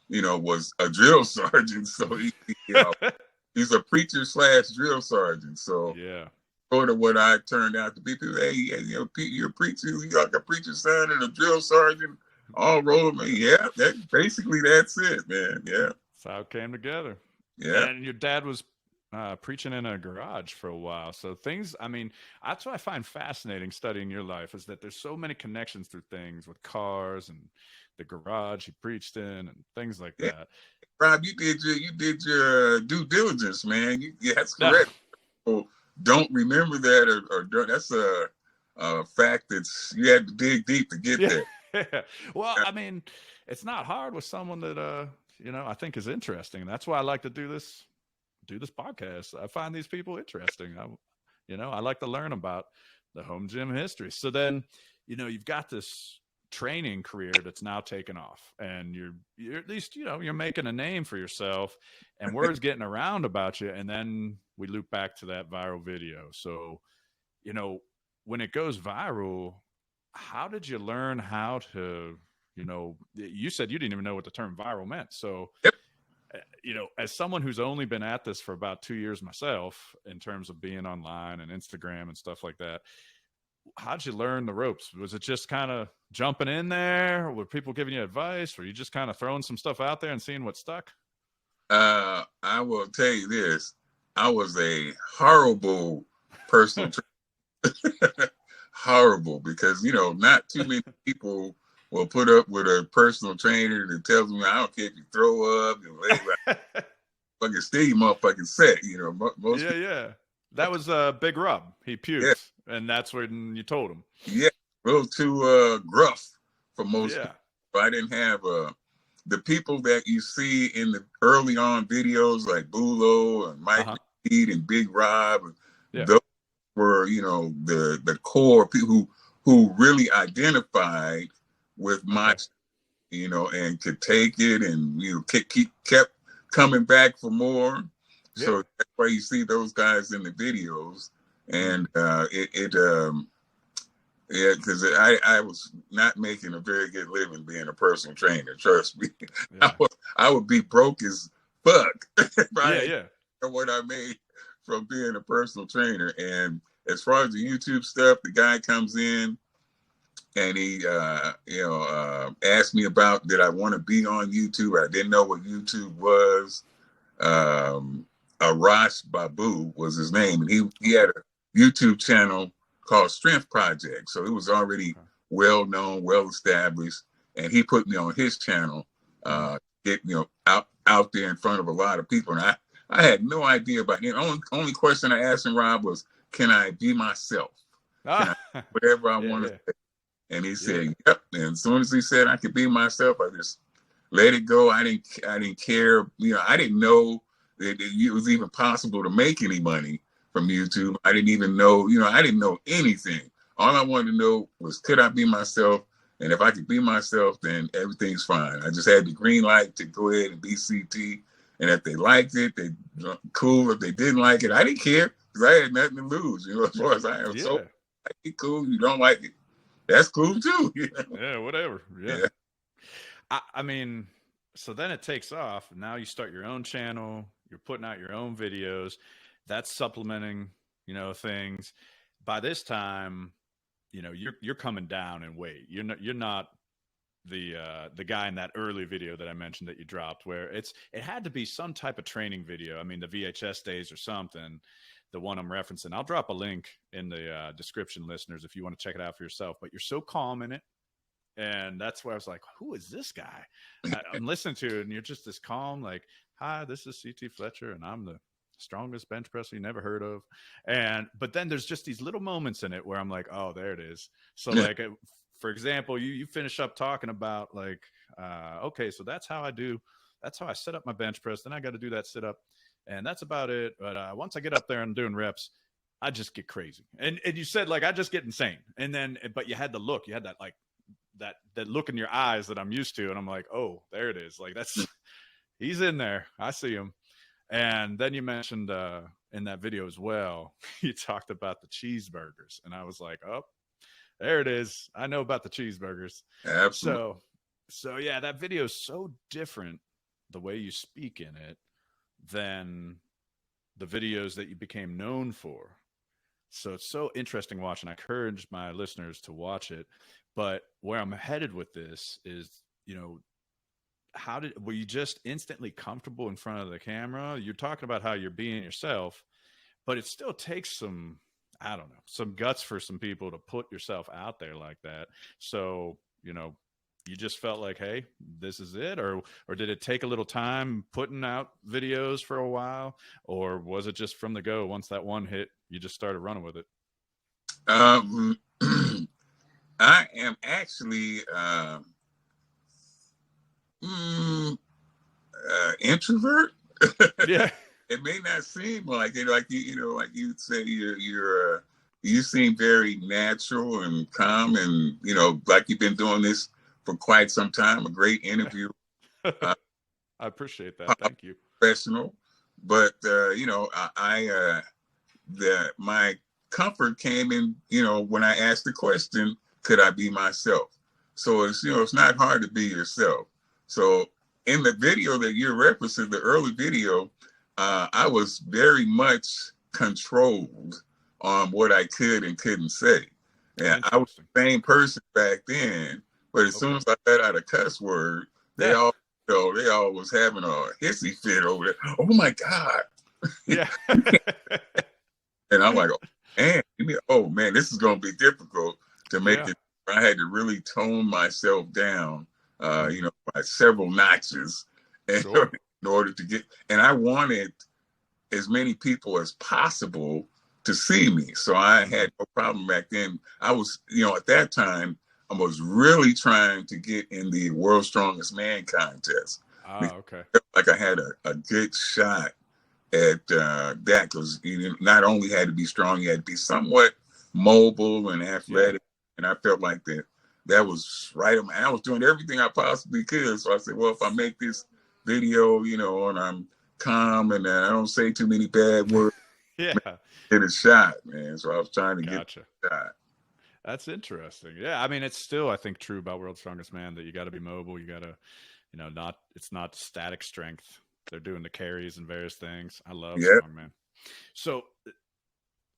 Speaker 2: was a drill sergeant, so he's a preacher / drill sergeant. So sort of what I turned out to be. People, hey, you're a preacher, you got a preacher son and a drill sergeant, all rolling. Yeah, that's it, man. Yeah.
Speaker 1: That's how it came together.
Speaker 2: Yeah.
Speaker 1: And your dad was preaching in a garage for a while. So things, I mean, that's what I find fascinating studying your life is that there's so many connections through things with cars and the garage you preached in and things like
Speaker 2: Yeah,
Speaker 1: that.
Speaker 2: Rob, you did your due diligence, man. Yeah, that's
Speaker 1: No,
Speaker 2: correct. People don't remember that, or don't, that's a fact that's you had to dig deep to get
Speaker 1: yeah.
Speaker 2: there.
Speaker 1: Well, I mean, it's not hard with someone that, I think is interesting. That's why I like to do this podcast. I find these people interesting. I like to learn about the home gym history. So then, you've got this training career that's now taken off, and you're at least you're making a name for yourself, and word's getting around about you. And then we loop back to that viral video. So, when it goes viral, how did you learn how to? You said you didn't even know what the term viral meant. So
Speaker 2: Yep.
Speaker 1: As someone who's only been at this for about 2 years myself, in terms of being online and Instagram and stuff like that, how'd you learn the ropes? Was it just kind of jumping in there? Were people giving you advice? Were you just kind of throwing some stuff out there and seeing what stuck?
Speaker 2: I will tell you this: I was a horrible personal trainer. Horrible, because not too many people will put up with a personal trainer that tells me, I don't care if you throw up, fucking stay your motherfucking set. Most people,
Speaker 1: Yeah. That was Big Rub. He
Speaker 2: yeah,
Speaker 1: puked, and that's when you told him.
Speaker 2: yeah, a little too gruff for most
Speaker 1: Yeah.
Speaker 2: people. I didn't have the people that you see in the early on videos like Bulo and Mike Reed and Big Rob.
Speaker 1: Yeah.
Speaker 2: Those were, the core people who really identified with my, and could take it, and kept coming back for more.
Speaker 1: Yeah.
Speaker 2: So that's why you see those guys in the videos, and yeah, because I was not making a very good living being a personal trainer. Trust me,
Speaker 1: Yeah.
Speaker 2: I would be broke as fuck if I
Speaker 1: Yeah.
Speaker 2: had what I made from being a personal trainer. And as far as the YouTube stuff, the guy comes in and he, asked me about did I want to be on YouTube. I didn't know what YouTube was. Arash Babu was his name, and he had a YouTube channel called Strength Project. So it was already well known, well established, and he put me on his channel, get out there in front of a lot of people. And I had no idea about it. Only question I asked him, Rob, was, can I be myself? Can I whatever I want to say? And he said, yep. And as soon as he said I could be myself, I just let it go. I didn't care. I didn't know that it was even possible to make any money from YouTube. I didn't even know, I didn't know anything. All I wanted to know was, could I be myself? And if I could be myself, then everything's fine. I just had the green light to go ahead and be CT. And if they liked it, they cool. If they didn't like it, I didn't care, because I had nothing to lose. As far as I am, so like it, cool. You don't like it, that's cool too.
Speaker 1: Yeah, whatever. Yeah. I mean, so then it takes off. Now you start your own channel. You're putting out your own videos. That's supplementing, things. By this time, you're coming down in weight. You're not the guy in that early video that I mentioned that you dropped, where it had to be some type of training video. I mean, the VHS days or something. The one I'm referencing, I'll drop a link in the description, listeners, if you want to check it out for yourself. But you're so calm in it. And that's where I was like, who is this guy? I'm listening to it, and you're just this calm, like, hi, this is CT Fletcher, and I'm the strongest bench presser you never heard of. But then there's just these little moments in it where I'm like, oh, there it is. So like, for example, you finish up talking about like, okay, so that's how I set up my bench press. Then I got to do that sit up, and that's about it. But once I get up there and doing reps, I just get crazy. And you said like, I just get insane. And then, but you had the look, you had that like, that look in your eyes that I'm used to. And I'm like, oh, there it is. Like he's in there. I see him. And then you mentioned in that video as well, you talked about the cheeseburgers. And I was like, oh, there it is. I know about the cheeseburgers.
Speaker 2: Absolutely.
Speaker 1: So yeah, that video is so different, the way you speak in it, than the videos that you became known for. So it's so interesting watching. I encourage my listeners to watch it. But where I'm headed with this is, were you just instantly comfortable in front of the camera? You're talking about how you're being yourself, but it still takes some, I don't know, some guts for some people to put yourself out there like that. So, you just felt like, hey, this is it, or did it take a little time putting out videos for a while, or was it just from the go? Once that one hit, you just started running with it?
Speaker 2: Um, I am actually introvert.
Speaker 1: Yeah.
Speaker 2: It may not seem like it, like like you say, you seem very natural and calm, and like you've been doing this for quite some time. A great interview.
Speaker 1: I appreciate that. Thank you.
Speaker 2: Professional, but my comfort came in, when I asked the question, could I be myself? So it's not hard to be yourself. So in the video that you're referencing, the early video, I was very much controlled on what I could and couldn't say. And I was the same person back then, but as soon as I got out a cuss word, they all was having a hissy fit over there. Oh my God.
Speaker 1: Yeah.
Speaker 2: And I'm like, oh man, this is going to be difficult to make it. I had to really tone myself down, by several notches in order to get, and I wanted as many people as possible to see me. So I had no problem back then. I was, at that time, I was really trying to get in the World's Strongest Man contest.
Speaker 1: Okay.
Speaker 2: Like I had a good shot at that, because you not only had to be strong, you had to be somewhat mobile and athletic. And I felt like that was right. And I was doing everything I possibly could. So I said, well, if I make this video, and I'm calm and I don't say too many bad words, get a shot, man. So I was trying to get a shot.
Speaker 1: That's interesting. Yeah, I mean, it's still, I think, true about World's Strongest Man that you got to be mobile. You got to, it's not static strength. They're doing the carries and various things. I love strongman. So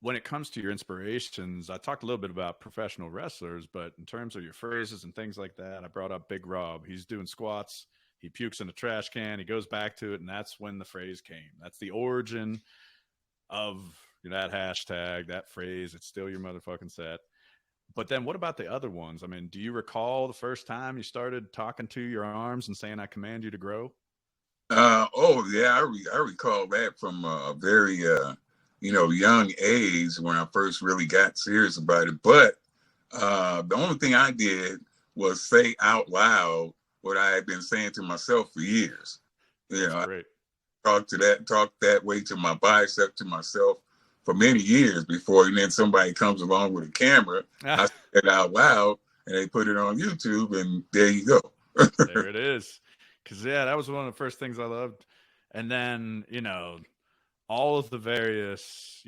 Speaker 1: when it comes to your inspirations, I talked a little bit about professional wrestlers, but in terms of your phrases and things like that, I brought up Big Rob. He's doing squats. He pukes in a trash can. He goes back to it, and that's when the phrase came. That's the origin of that hashtag, that phrase. It's still your motherfucking set. But then what about the other ones? I mean, do you recall the first time you started talking to your arms and saying, I command you to grow?
Speaker 2: I recall that from a very, young age when I first really got serious about it. But the only thing I did was say out loud what I had been saying to myself for years.
Speaker 1: Great.
Speaker 2: I talked that way to my bicep, to myself for many years before, and then somebody comes along with a camera. I say it out loud, and they put it on YouTube, and there you go.
Speaker 1: There it is. Because, that was one of the first things I loved. And then, all of the various,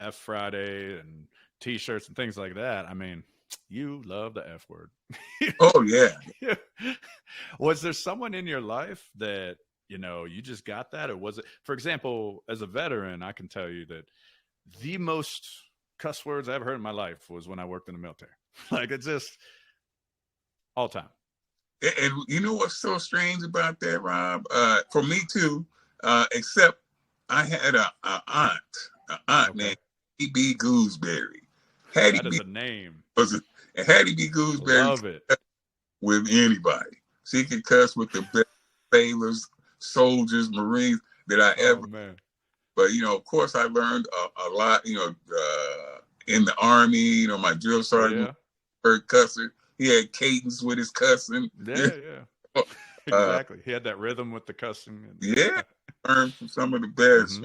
Speaker 1: F Friday and T-shirts and things like that. I mean, you love the F word.
Speaker 2: Oh, yeah.
Speaker 1: Was there someone in your life that, you just got that? Or was it, for example, as a veteran, I can tell you that the most cuss words I ever heard in my life was when I worked in the military. Like, it's just all time.
Speaker 2: And you know what's so strange about that, Rob? For me too, except I had an aunt named Hattie Gooseberry.
Speaker 1: That is a name.
Speaker 2: Hattie Gooseberry.
Speaker 1: Love it.
Speaker 2: With anybody. She could cuss with the best sailors, soldiers, Marines that I ever. Man. But, of course, I learned a lot, in the Army, my drill sergeant, cusser. He had cadence with his cussing.
Speaker 1: Yeah. Exactly. He had that rhythm with the cussing.
Speaker 2: Learned from some of the best.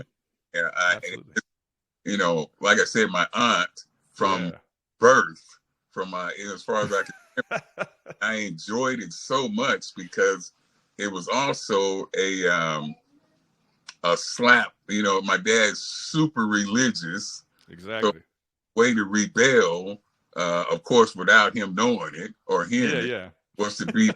Speaker 2: Mm-hmm. Like I said, my aunt from birth, from as far as I can remember, I enjoyed it so much because it was also a slap. My dad's super religious.
Speaker 1: Exactly.
Speaker 2: So way to rebel. Of course, without him knowing it or hearing it, was to be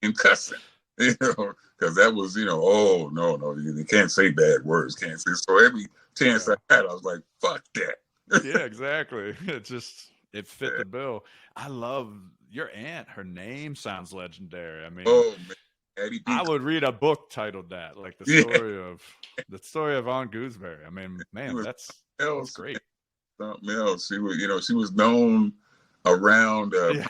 Speaker 2: in cussing, because that was, oh, no, you can't say bad words, can't say. So every chance I had, I was like, fuck that.
Speaker 1: Yeah, exactly. It fit the bill. I love your aunt. Her name sounds legendary. I mean,
Speaker 2: oh, man. Hattie B.
Speaker 1: I would read a book titled that, like
Speaker 2: Yeah,
Speaker 1: the story of Aunt Gooseberry. I mean,
Speaker 2: she
Speaker 1: man,
Speaker 2: was
Speaker 1: that's
Speaker 2: else,
Speaker 1: great.
Speaker 2: something else. She was known around
Speaker 1: Yeah.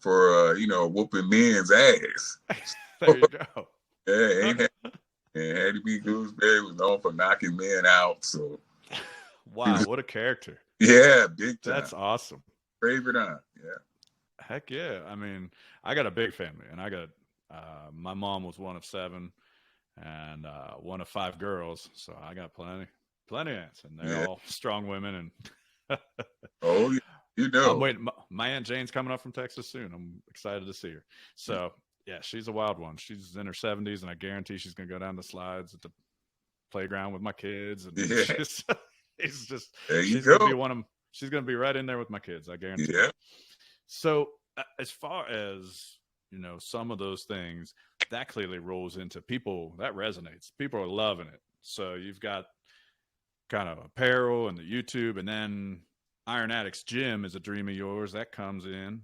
Speaker 2: for whooping men's ass.
Speaker 1: There you go.
Speaker 2: Yeah, and Hattie B. Gooseberry was known for knocking men out. So he
Speaker 1: Wow,
Speaker 2: was,
Speaker 1: what a character.
Speaker 2: yeah, big time.
Speaker 1: That's awesome.
Speaker 2: Favorite aunt. Yeah.
Speaker 1: Heck yeah. I mean, I got a big family, and I got my mom was one of 7 and one of 5 girls, so I got plenty of aunts, and they're
Speaker 2: Yeah.
Speaker 1: all strong women. And
Speaker 2: Oh, yeah.
Speaker 1: I'm waiting. My Aunt Jane's coming up from Texas soon. I'm excited to see her. So yeah, she's a wild one. She's in her 70s, and I guarantee she's gonna go down the slides at the playground with my kids. And
Speaker 2: Yeah. There you
Speaker 1: she's
Speaker 2: go.
Speaker 1: gonna be she's gonna be right in there with my kids. I guarantee.
Speaker 2: Yeah.
Speaker 1: So as far as some of those things, that clearly rolls into people. That resonates. People are loving it. So you've got kind of apparel and the YouTube, and then Iron Addicts Gym is a dream of yours that comes in.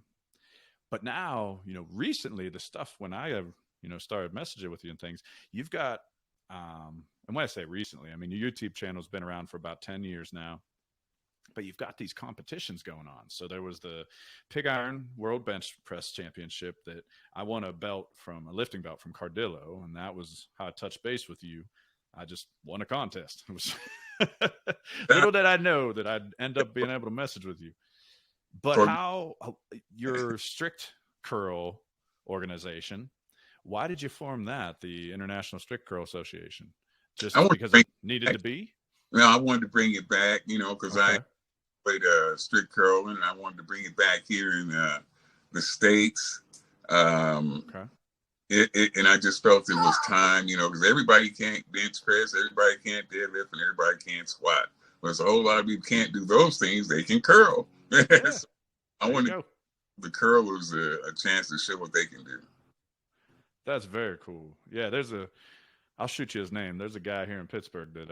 Speaker 1: But now, recently the stuff when I have, started messaging with you and things, you've got, and when I say recently, I mean, your YouTube channel's been around for about 10 years now, but you've got these competitions going on. So there was the Pig Iron World Bench Press Championship that I won a lifting belt from Cardillo. And that was how I touched base with you. I just won a contest. It was little did I know that I'd end up being able to message with you. But how your strict curl organization, why did you form that, the International Strict Curl Association? Just because it needed to be?
Speaker 2: No, I wanted to bring it back, because
Speaker 1: Okay.
Speaker 2: I played strict curling, and I wanted to bring it back here in the States.
Speaker 1: Okay.
Speaker 2: And I just felt it was time, because everybody can't bench press, everybody can't deadlift, and everybody can't squat. But there's a whole lot of people can't do those things. They can curl.
Speaker 1: Yeah.
Speaker 2: So I wanted the curlers a chance to show what they can do.
Speaker 1: That's very cool. Yeah, I'll shoot you his name. There's a guy here in Pittsburgh that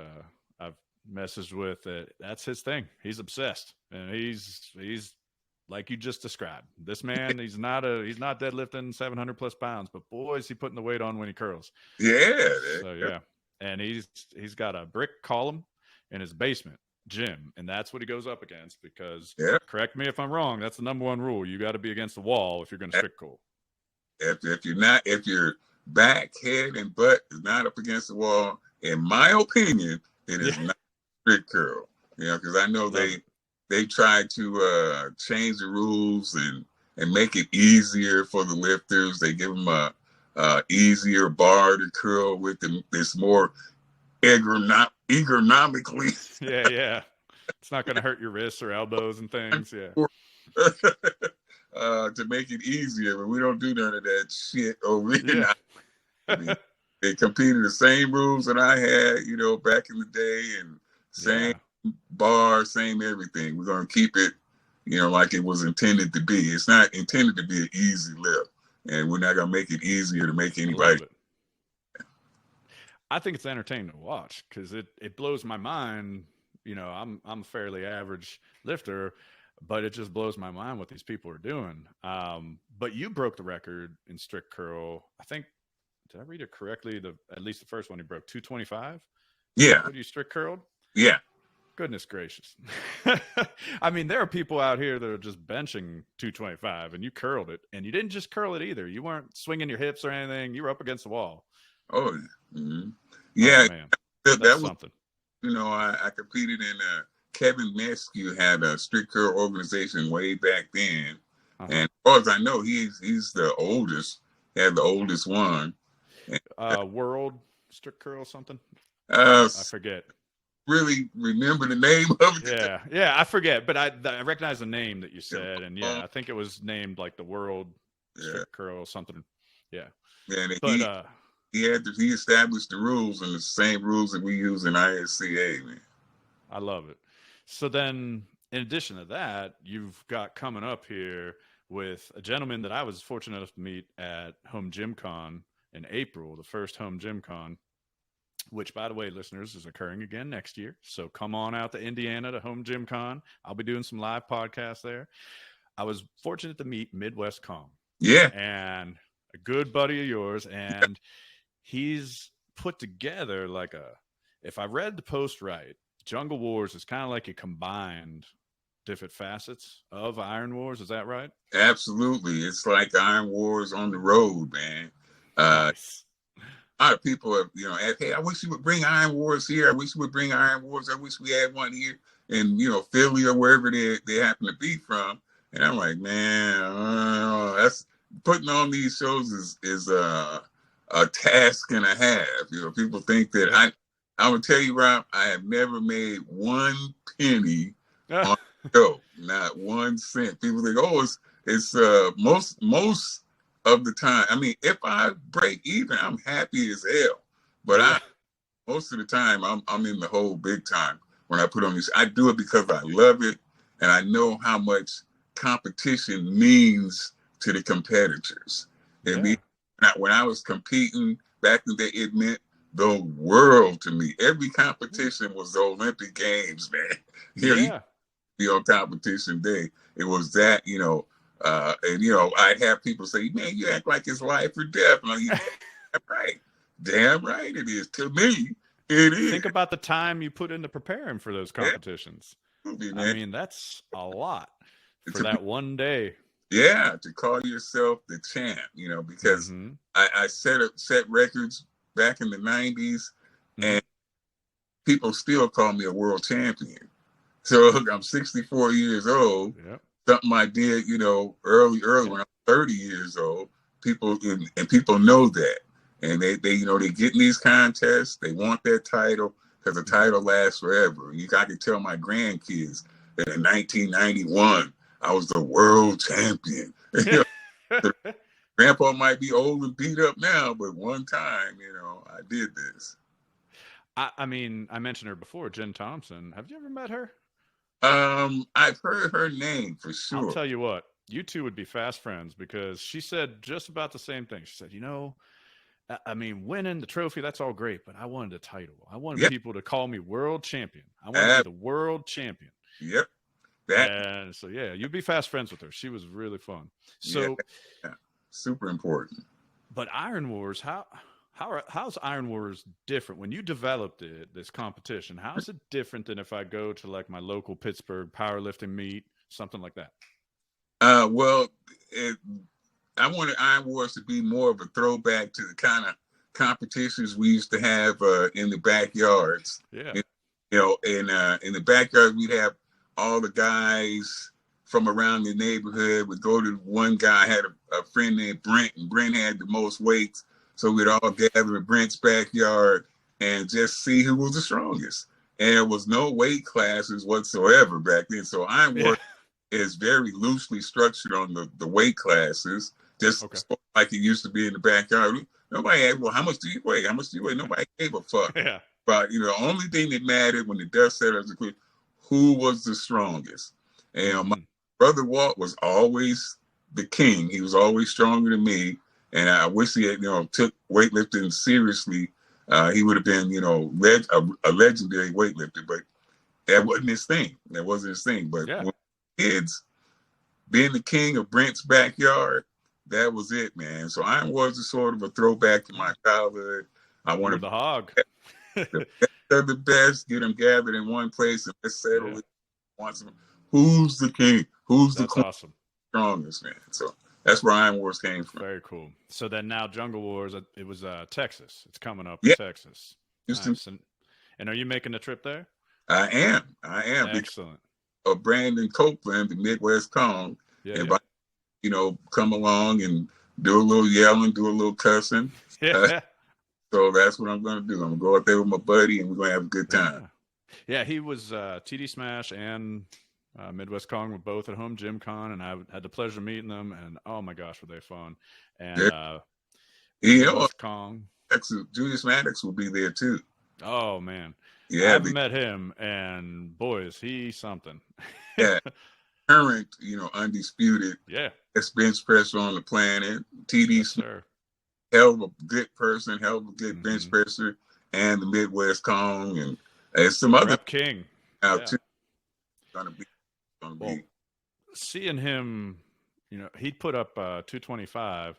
Speaker 1: I've messaged with that's his thing. He's obsessed, and he's like you just described. This man, he's not deadlifting 700 plus pounds, but boy, is he putting the weight on when he curls.
Speaker 2: Yeah.
Speaker 1: So yeah, and he's got a brick column in his basement gym, and that's what he goes up against. Because correct me if I'm wrong, that's the number one rule. You got to be against the wall if you're going to strict curl.
Speaker 2: If your back, head, and butt is not up against the wall, in my opinion, it is not strict curl. Because I know they tried to change the rules and make it easier for the lifters. They give them a easier bar to curl with, this more ergonomically.
Speaker 1: Yeah. It's not going to hurt your wrists or elbows and things. Yeah.
Speaker 2: To make it easier, but we don't do none of that shit over here. Yeah. They competed the same rules that I had, back in the day, and same bar, same everything. We're going to keep it, like it was intended to be. It's not intended to be an easy lift, and we're not going to make it easier to make anybody.
Speaker 1: I think it's entertaining to watch because it blows my mind. I'm a fairly average lifter, but it just blows my mind what these people are doing. But you broke the record in strict curl. I think, did I read it correctly? At least the first one you broke 225.
Speaker 2: Yeah.
Speaker 1: What, you strict curled?
Speaker 2: Yeah.
Speaker 1: Goodness gracious. I mean, there are people out here that are just benching 225, and you curled it, and you didn't just curl it either. You weren't swinging your hips or anything. You were up against the wall.
Speaker 2: Oh, yeah.
Speaker 1: Man.
Speaker 2: That was
Speaker 1: something.
Speaker 2: I competed in Kevin Mescue had a strict curl organization way back then. And as far as I know, he's the oldest, had the oldest one.
Speaker 1: World strict curl something?
Speaker 2: I
Speaker 1: forget.
Speaker 2: Really remember the name of it.
Speaker 1: Yeah, I forget, but I recognize the name that you said, and I think it was named like the World Strict Curl something. Yeah.
Speaker 2: And
Speaker 1: but
Speaker 2: he established the rules, and the same rules that we use in ISCA, man.
Speaker 1: I love it. So then, in addition to that, you've got coming up here with a gentleman that I was fortunate enough to meet at Home Gym Con in April, the first Home Gym Con, which, by the way, listeners, is occurring again next year. So come on out to Indiana to Home Gym Con. I'll be doing some live podcasts there. I was fortunate to meet Midwest Calm.
Speaker 2: Yeah.
Speaker 1: And a good buddy of yours, and he's put together like a. If I read the post right, Jungle Wars is kind of like a combined different facets of Iron Wars. Is that right?
Speaker 2: Absolutely. It's like Iron Wars on the road, man.
Speaker 1: Nice.
Speaker 2: A lot of people have, asked, hey, I wish you would bring Iron Wars here. I wish you would bring Iron Wars. I wish we had one here in, Philly or wherever they happen to be from. And I'm like, man, that's putting on these shows is a task and a half. People think that I would tell you, Rob, I have never made 1 penny on the show, not 1 cent. People think, oh, it's most of the time. I mean, if I break even, I'm happy as hell. But most of the time, I'm in the hole big time when I put on this. I do it because I love it, and I know how much competition means to the competitors. When I was competing back in the day, it meant the world to me. Every competition was the Olympic Games, man. You be on competition day. It was that, and I'd have people say, man, you act like it's life or death. And I'm like, damn right it is. To me, it is.
Speaker 1: Think about the time you put into preparing for those competitions.
Speaker 2: Yeah,
Speaker 1: I mean, that's a lot for that one day.
Speaker 2: Yeah, to call yourself the champ, because I set records back in the 90s, and people still call me a world champion. So I'm 64 years old.
Speaker 1: Yep.
Speaker 2: Something I did, early when I'm 30 years old. People know that, and they get in these contests. They want that title because the title lasts forever. I can tell my grandkids that in 1991 I was the world champion. Grandpa might be old and beat up now, but one time, I did this.
Speaker 1: I mean, I mentioned her before, Jen Thompson. Have you ever met her?
Speaker 2: I've heard her name for sure.
Speaker 1: I'll tell you what, you two would be fast friends because she said just about the same thing. She said, I mean, winning the trophy, that's all great, but I wanted a title. I wanted people to call me world champion. I wanted to be the world champion.
Speaker 2: Yep.
Speaker 1: And so, you'd be fast friends with her. She was really fun. So,
Speaker 2: super important.
Speaker 1: But Iron Wars, how's Iron Wars different when you developed this competition? How's it different than if I go to like my local Pittsburgh powerlifting meet, something like that?
Speaker 2: Well, I wanted Iron Wars to be more of a throwback to the kind of competitions we used to have in the backyards.
Speaker 1: Yeah.
Speaker 2: In the backyard, we'd have all the guys from around the neighborhood. We'd go to one guy, had a friend named Brent, and Brent had the most weights. So we'd all gather in Brent's backyard and just see who was the strongest. And there was no weight classes whatsoever back then. So Iron Wars is very loosely structured on the weight classes, just like it used to be in the backyard. Nobody asked, well, how much do you weigh? How much do you weigh? Nobody gave a fuck.
Speaker 1: Yeah.
Speaker 2: But, the only thing that mattered when the dust settled was who was the strongest. And my brother Walt was always the king. He was always stronger than me. And I wish he had, took weightlifting seriously. He would have been, a legendary weightlifter. But that wasn't his thing. But when kids, being the king of Brent's backyard, that was it, man. So Iron Wars is sort of a throwback to my childhood. I wanted
Speaker 1: the hog.
Speaker 2: The best of the best, get them gathered in one place and let's settle it once. Who's the king? Who's the strongest, man? So that's where Iron Wars came from.
Speaker 1: Very cool. So then now Jungle Wars, it was Texas. It's coming up in Texas. Nice. And are you making the trip there?
Speaker 2: I am.
Speaker 1: Excellent.
Speaker 2: Of Brandon Copeland, the Midwest Kong, come along and do a little yelling, do a little cussing. So that's what I'm going to do. I'm going to go out there with my buddy and we're going to have a good time.
Speaker 1: Yeah, he was TD Smash and Midwest Kong were both at home, Jim Con, and I had the pleasure of meeting them. And oh my gosh, were they fun! And Midwest Kong,
Speaker 2: Julius Maddox will be there too.
Speaker 1: Oh man, I haven't met him, and boy, is he something.
Speaker 2: Current, undisputed. Best bench presser on the planet. TD Smash. Hell of a good person, hell of a good bench presser, and the Midwest Kong, and some other
Speaker 1: Rep King
Speaker 2: out too.
Speaker 1: Seeing him, he'd put up 225,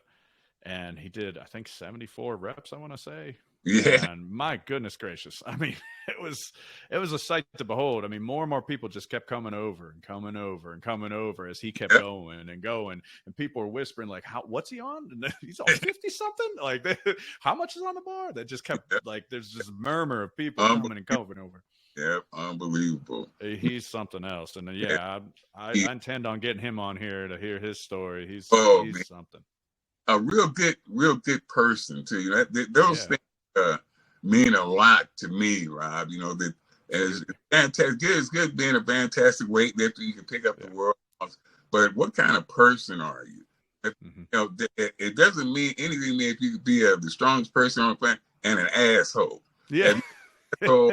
Speaker 1: and he did, I think, 74 reps, I want to say.
Speaker 2: Yeah.
Speaker 1: And my goodness gracious, I mean, it was a sight to behold. I mean, more and more people just kept coming over and coming over and coming over as he kept going and going, and people were whispering like, "How? What's he on? He's on 50 something? Like, how much is on the bar?" That just kept like, there's this murmur of people coming and coming over.
Speaker 2: Yeah, unbelievable.
Speaker 1: He's something else, and yeah, I intend on getting him on here to hear his story. He's something.
Speaker 2: A real good person too. Those things mean a lot to me, Rob. You know, that as fantastic, it's good being a fantastic weightlifter. You can pick up the world, but what kind of person are you? You know, it doesn't mean anything to me if you could be the strongest person on the planet and an asshole.
Speaker 1: Yeah.
Speaker 2: So,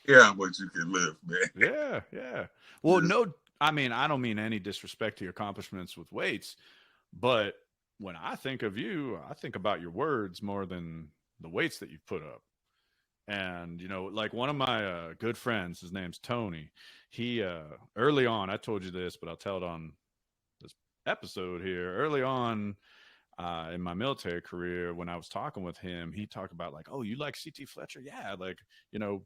Speaker 2: yeah, what you can live, man.
Speaker 1: Yeah. Well, no, I mean, I don't mean any disrespect to your accomplishments with weights, but when I think of you, I think about your words more than the weights that you've put up. And, you know, like one of my good friends, his name's Tony. He, early on, I told you this, but I'll tell it on this episode here. Early on in my military career, when I was talking with him, he talked about like, "Oh, you like CT Fletcher?" Yeah. Like, you know,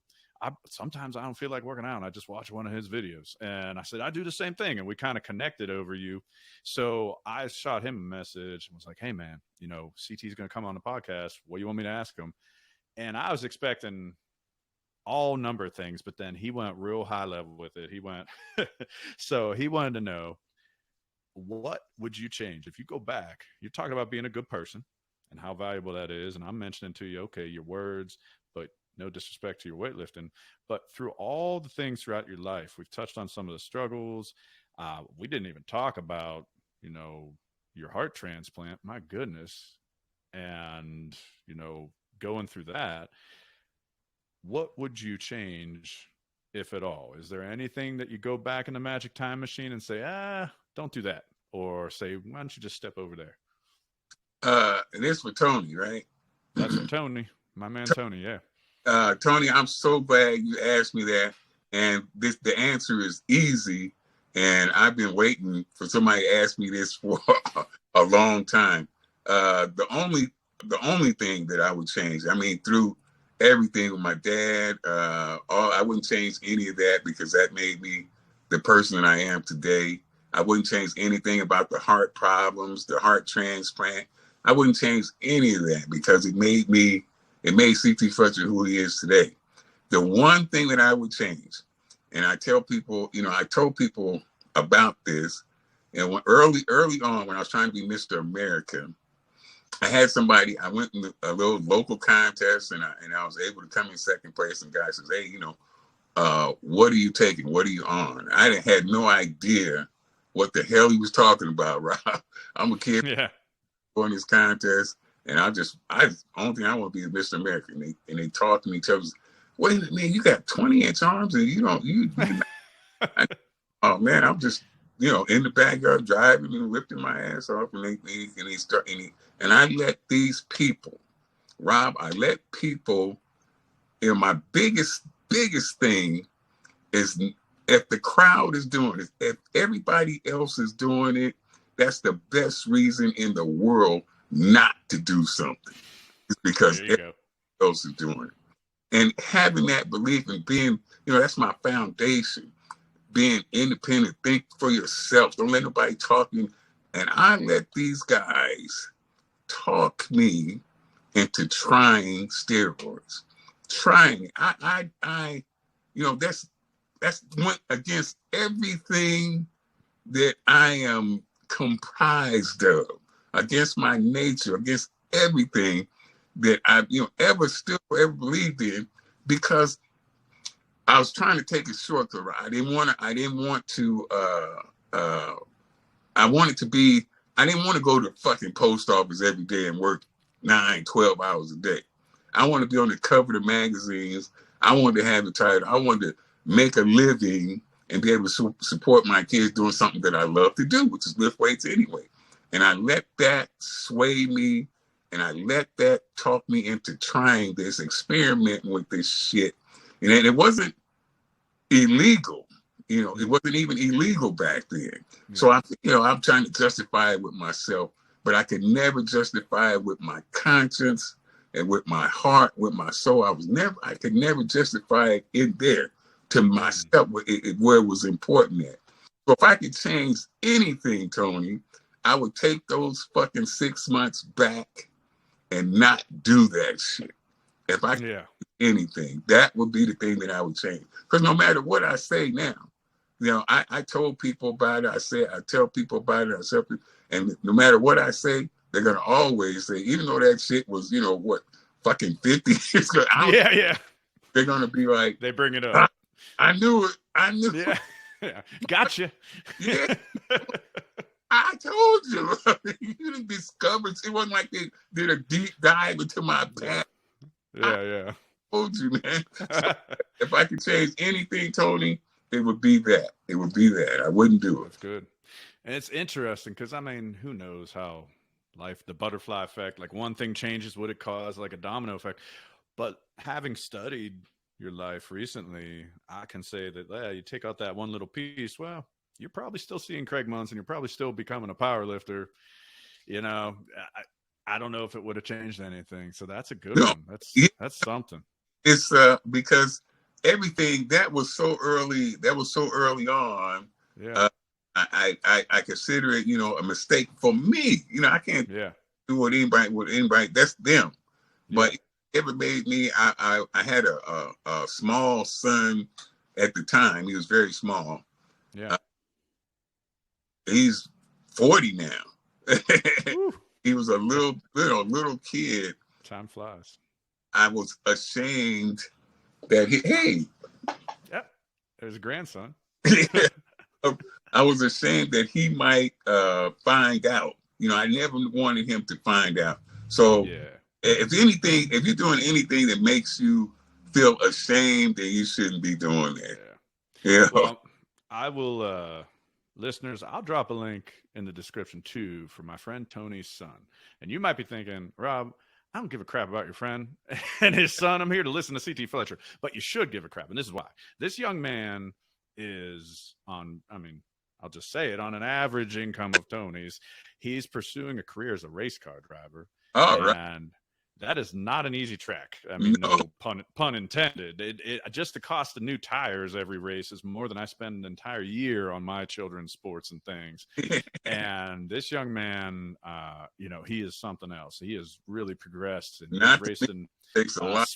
Speaker 1: sometimes I don't feel like working out, and I just watch one of his videos. And I said, I do the same thing. And we kind of connected over you. So I shot him a message and was like, "Hey man, you know, CT's going to come on the podcast. What do you want me to ask him?" And I was expecting all number of things, but then he went real high level with it. He went, so he wanted to know, what would you change if you go back? You're talking about being a good person and how valuable that is. And I'm mentioning to you, okay, your words, but no disrespect to your weightlifting, but through all the things throughout your life, we've touched on some of the struggles. We didn't even talk about, you know, your heart transplant, my goodness. And, you know, going through that, what would you change, if at all? Is there anything that you go back in the magic time machine and say, don't do that? Or say, why don't you just step over there?
Speaker 2: And it's for Tony, right?
Speaker 1: That's for Tony, my man Tony, yeah.
Speaker 2: Tony, I'm so glad you asked me that. And the answer is easy. And I've been waiting for somebody to ask me this for a long time. The only thing that I would change, I mean, through everything with my dad, I wouldn't change any of that because that made me the person I am today. I wouldn't change anything about the heart problems, the heart transplant. I wouldn't change any of that because it made CT Fletcher who he is today. The one thing that I would change, and I tell people, you know, I told people about this, and when early on when I was trying to be Mr. America, I had somebody, I went in a little local contest and I was able to come in second place, and the guy says, "Hey, you know, what are you taking? What are you on?" I had no idea what the hell he was talking about, Rob. I'm a kid going this contest, and only thing I want to be is Mr. America. And they talk to me, tell me, "Wait a minute, man, you got 20-inch arms and you oh man, I'm just, you know, in the backyard driving and lifting my ass off." And I let these people, Rob, you know, my biggest thing is if the crowd is doing it, if everybody else is doing it, that's the best reason in the world not to do something. It's because everybody else is doing it. And having that belief and being, you know, that's my foundation. Being independent, think for yourself. Don't let nobody talk you. And I let these guys talk me into trying steroids. Trying. I you know, that's went against everything that I am comprised of, against my nature, against everything that I, you know, ever believed in, because I was trying to take a shortcut. I didn't want to go to the fucking post office every day and work 9-12 hours a day. I want to be on the cover of the magazines. I wanted to have the title. I wanted to make a living and be able to support my kids doing something that I love to do, which is lift weights anyway. And I let that sway me, and I let that talk me into trying this, experimenting with this shit. And it wasn't illegal. You know, it wasn't even illegal back then. Yeah. So I'm trying to justify it with myself. but I could never justify it with my conscience and with my heart, with my soul. I could never justify it in there to myself where it was important at. So if I could change anything, Tony, I would take those fucking 6 months back and not do that shit. If I could do anything, that would be the thing that I would change. Because no matter what I say now, you know, I told people about it. I tell people about it. And no matter what I say, they're gonna always say, even though that shit was, you know, what, fucking 50 years ago. They're gonna be like,
Speaker 1: they bring it up.
Speaker 2: I knew it. I knew.
Speaker 1: Yeah. Yeah. Gotcha.
Speaker 2: Yeah. I told you. You didn't discover. It wasn't like they did a deep dive into my past.
Speaker 1: Yeah.
Speaker 2: I told you, man. So if I could change anything, Tony, it would be that. It would be that. I wouldn't do it.
Speaker 1: That's good. And it's interesting because, I mean, who knows how life, the butterfly effect, like one thing changes, would it cause like a domino effect? But having studied your life recently, I can say that you take out that one little piece, well, you're probably still seeing Craig Munson. You're probably still becoming a power lifter. You know, I don't know if it would have changed anything. So that's a good one. That's something.
Speaker 2: It's because everything that was so early on.
Speaker 1: Yeah.
Speaker 2: I consider it, you know, a mistake for me. You know, I can't do what anybody. That's them. But it made me. I had a small son at the time. He was very small.
Speaker 1: Yeah.
Speaker 2: He's 40 now. He was a little kid.
Speaker 1: Time flies.
Speaker 2: I was ashamed that
Speaker 1: Yep. There's a grandson.
Speaker 2: I was ashamed that he might find out. You know, I never wanted him to find out. So if you're doing anything that makes you feel ashamed, then you shouldn't be doing that. Yeah.
Speaker 1: Well, I will, listeners, I'll drop a link in the description too for my friend Tony's son. And you might be thinking, Rob, I don't give a crap about your friend and his son. I'm here to listen to C.T. Fletcher. But you should give a crap. And this is why. This young man is on, I mean, I'll just say it, on an average income of Tony's. He's pursuing a career as a race car driver. And that is not an easy track. I mean, no pun intended. It just the cost of new tires every race is more than I spend an entire year on my children's sports and things. And this young man, you know, he is something else. He has really progressed, and he's racing
Speaker 2: takes a lot.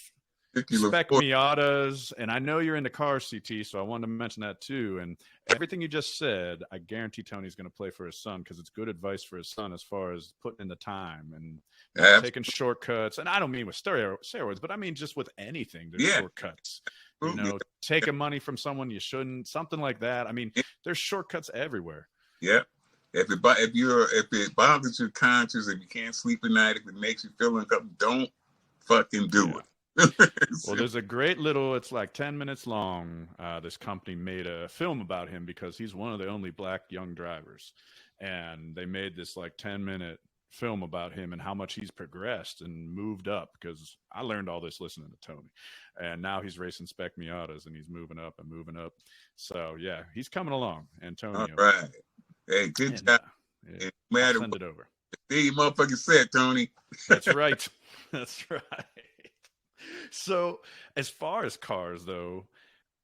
Speaker 1: Spec Miatas, and I know you're into cars, CT, so I wanted to mention that too. And everything you just said, I guarantee Tony's going to play for his son, because it's good advice for his son as far as putting in the time and taking shortcuts. And I don't mean with steroids, but I mean just with anything. There's shortcuts. You know, taking money from someone you shouldn't, something like that. I mean, there's shortcuts everywhere.
Speaker 2: Yeah. If it bothers your conscience, if you can't sleep at night, if it makes you feel uncomfortable, don't fucking do it.
Speaker 1: Well, there's a great little, it's like 10 minutes long. This company made a film about him because he's one of the only black young drivers. And they made this like 10-minute film about him and how much he's progressed and moved up, because I learned all this listening to Tony. And now he's racing Spec Miatas and he's moving up and moving up. So, yeah, he's coming along, Antonio.
Speaker 2: All right. Hey, good job.
Speaker 1: I'll send it over.
Speaker 2: There you motherfucking said, Tony.
Speaker 1: That's right. That's right. So as far as cars, though,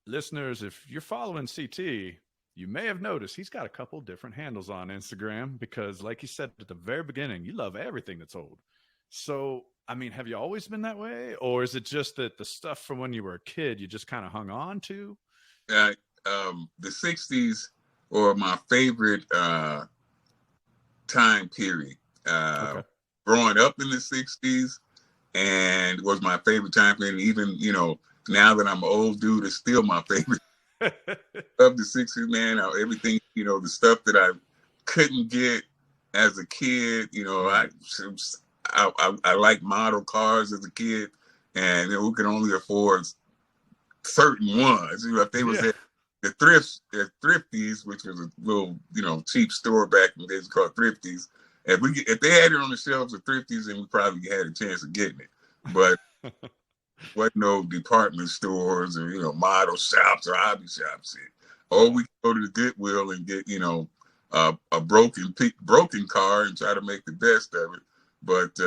Speaker 1: listeners, if you're following CT, you may have noticed he's got a couple different handles on Instagram because, like you said at the very beginning, you love everything that's old. So, I mean, have you always been that way? Or is it just that the stuff from when you were a kid you just kind of hung on to?
Speaker 2: The 60s were my favorite time period. Growing up in the 60s, and was my favorite time period. Even, you know, now that I'm an old dude, it's still my favorite. Of the 60s, man. Everything, you know, the stuff that I couldn't get as a kid. You know, I like model cars as a kid, and we could only afford certain ones. You know, if they was at the Thrifties, which was a little, you know, cheap store back in the days called Thrifties. If they had it on the shelves of Thrifties, then we probably had a chance of getting it. But wasn't no department stores or, you know, model shops or hobby shops. Or we could go to the Goodwill and get, you know, a broken car and try to make the best of it. But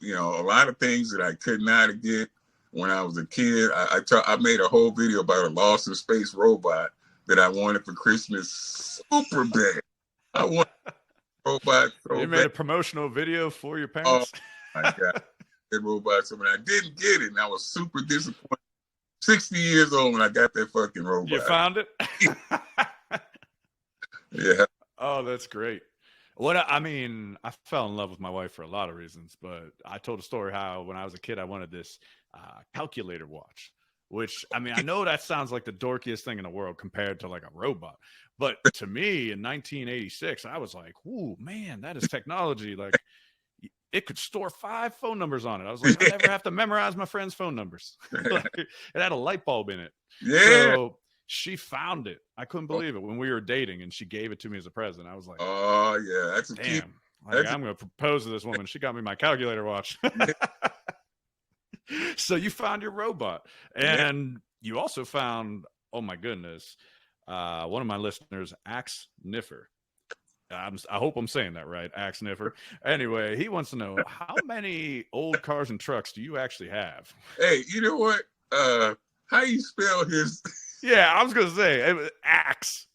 Speaker 2: you know, a lot of things that I could not get when I was a kid. I made a whole video about a Lost in Space robot that I wanted for Christmas super bad. I want a robot so
Speaker 1: You made
Speaker 2: bad.
Speaker 1: a promotional video for your
Speaker 2: Oh
Speaker 1: parents?
Speaker 2: my God, that robot! So when I didn't get it, and I was super disappointed. 60 years old when I got that fucking robot.
Speaker 1: You found it?
Speaker 2: Yeah.
Speaker 1: Oh, that's great. I mean, I fell in love with my wife for a lot of reasons, but I told a story how when I was a kid, I wanted this calculator watch, which, I mean, I know that sounds like the dorkiest thing in the world compared to like a robot. But to me in 1986, I was like, ooh, man, that is technology. Like, it could store 5 phone numbers on it. I was like, I never have to memorize my friends' phone numbers. Like, it had a light bulb in it.
Speaker 2: Yeah.
Speaker 1: So she found it. I couldn't believe it when we were dating, and she gave it to me as a present. I was like,
Speaker 2: oh yeah, that's a key.
Speaker 1: damn. Like, I'm going to propose to this woman. She got me my calculator watch. So you found your robot, and you also found, oh my goodness, one of my listeners, Axe Niffer. I hope I'm saying that right, Axe Niffer. Anyway, he wants to know, how many old cars and trucks do you actually have?
Speaker 2: Hey, you know what? How you spell his?
Speaker 1: Yeah, I was gonna say it was Axe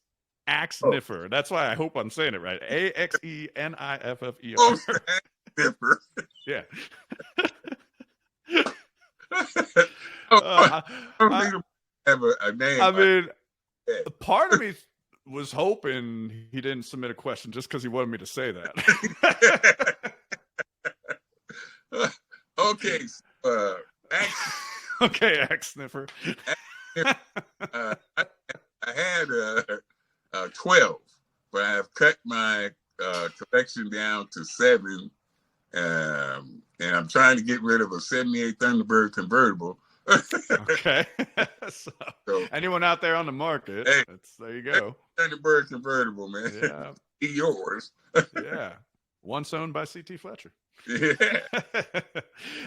Speaker 1: Niffer. That's why I hope I'm saying it right. AXENIFFER.
Speaker 2: Oh, Niffer.
Speaker 1: Yeah.
Speaker 2: I don't think I have a name.
Speaker 1: I mean, part of me was hoping he didn't submit a question just because he wanted me to say that.
Speaker 2: Okay.
Speaker 1: Okay, Axe Sniffer.
Speaker 2: I had 12, but I have cut my collection down to 7. And I'm trying to get rid of a 78 Thunderbird convertible.
Speaker 1: Okay. So, anyone out there on the market,
Speaker 2: hey,
Speaker 1: there you go.
Speaker 2: Thunderbird convertible, man.
Speaker 1: Yeah.
Speaker 2: Be yours.
Speaker 1: Yeah. Once owned by CT Fletcher.
Speaker 2: Yeah.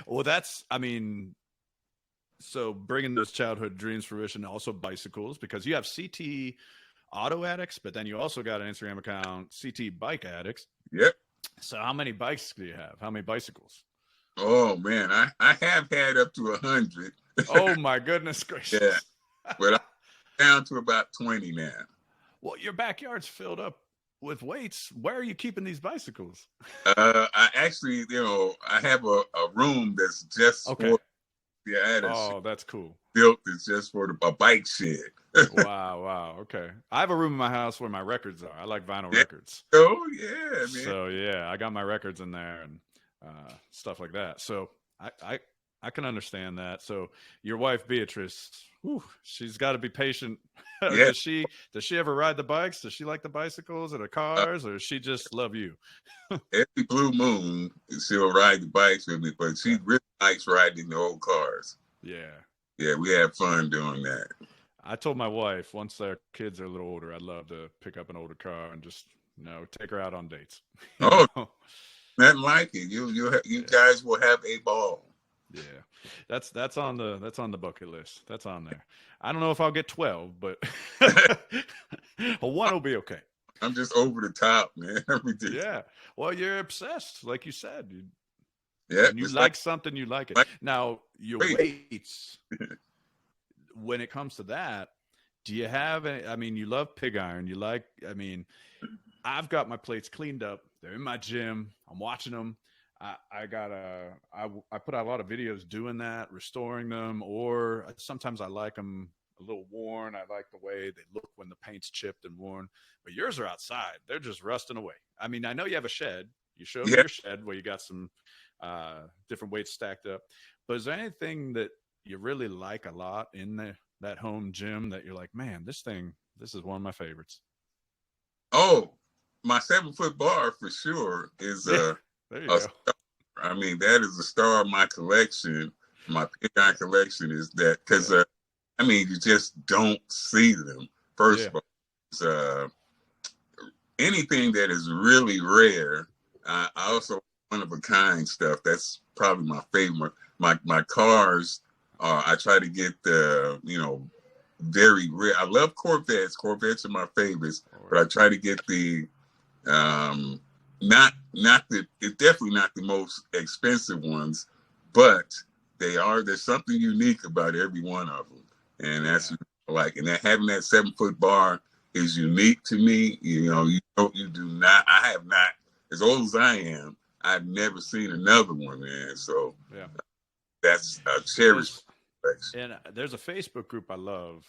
Speaker 1: Well, I mean, so bringing those childhood dreams fruition, also bicycles, because you have CT Auto Addicts, but then you also got an Instagram account, CT Bike Addicts.
Speaker 2: Yep.
Speaker 1: So how many bikes do you have? How many bicycles?
Speaker 2: Oh man, I have had up to 100.
Speaker 1: Oh my goodness gracious.
Speaker 2: Yeah. But I'm down to about 20 now.
Speaker 1: Well, your backyard's filled up with weights. Where are you keeping these bicycles?
Speaker 2: I actually, I have a room that's just for the addicts.
Speaker 1: Oh, that's cool.
Speaker 2: Built is just for a bike shed.
Speaker 1: Wow. Okay. I have a room in my house where my records are. I like vinyl records.
Speaker 2: Oh yeah, man.
Speaker 1: So yeah, I got my records in there and stuff like that. So I can understand that. So your wife Beatrice, she's got to be patient.
Speaker 2: Yeah.
Speaker 1: Does she ever ride the bikes? Does she like the bicycles or the cars, or does she just love you?
Speaker 2: Every blue moon, she'll ride the bikes with me, but she really likes riding the old cars.
Speaker 1: Yeah.
Speaker 2: Yeah, we have fun doing that.
Speaker 1: I told my wife once their kids are a little older, I'd love to pick up an older car and just take her out on dates.
Speaker 2: Oh, nothing like it. You guys will have a ball.
Speaker 1: Yeah, that's on the bucket list. That's on there. I don't know if I'll get 12, but one will be okay.
Speaker 2: I'm just over the top, man.
Speaker 1: Yeah. Well, you're obsessed, like you said.
Speaker 2: Yeah.
Speaker 1: You like something, you like it. Now, your weights, when it comes to that, do you have any, I mean, you love pig iron. I've got my plates cleaned up. They're in my gym. I'm watching them. I put out a lot of videos doing that, restoring them, or sometimes I like them a little worn. I like the way they look when the paint's chipped and worn, but yours are outside. They're just rusting away. I mean, I know you have a shed. You showed me your shed where you got some different weights stacked up, but is there anything that you really like a lot in that home gym that you're like, man, this is one of my favorites?
Speaker 2: Oh, my 7-foot bar for sure is
Speaker 1: there you go.
Speaker 2: Star. I mean, that is the star of my collection. My pig iron collection is that because you just don't see them. First of all, it's, anything that is really rare. I also one of a kind stuff. That's probably my favorite. My cars. I try to get the very rare. I love Corvettes. Corvettes are my favorites, but I try to get the Not the it's definitely not the most expensive ones, but there's something unique about every one of them, and that's like, and that having that 7-foot bar is unique to me. You do not. I have not, as old as I am, I've never seen another one, man. So
Speaker 1: yeah,
Speaker 2: that's a cherished.
Speaker 1: And there's a Facebook group I love,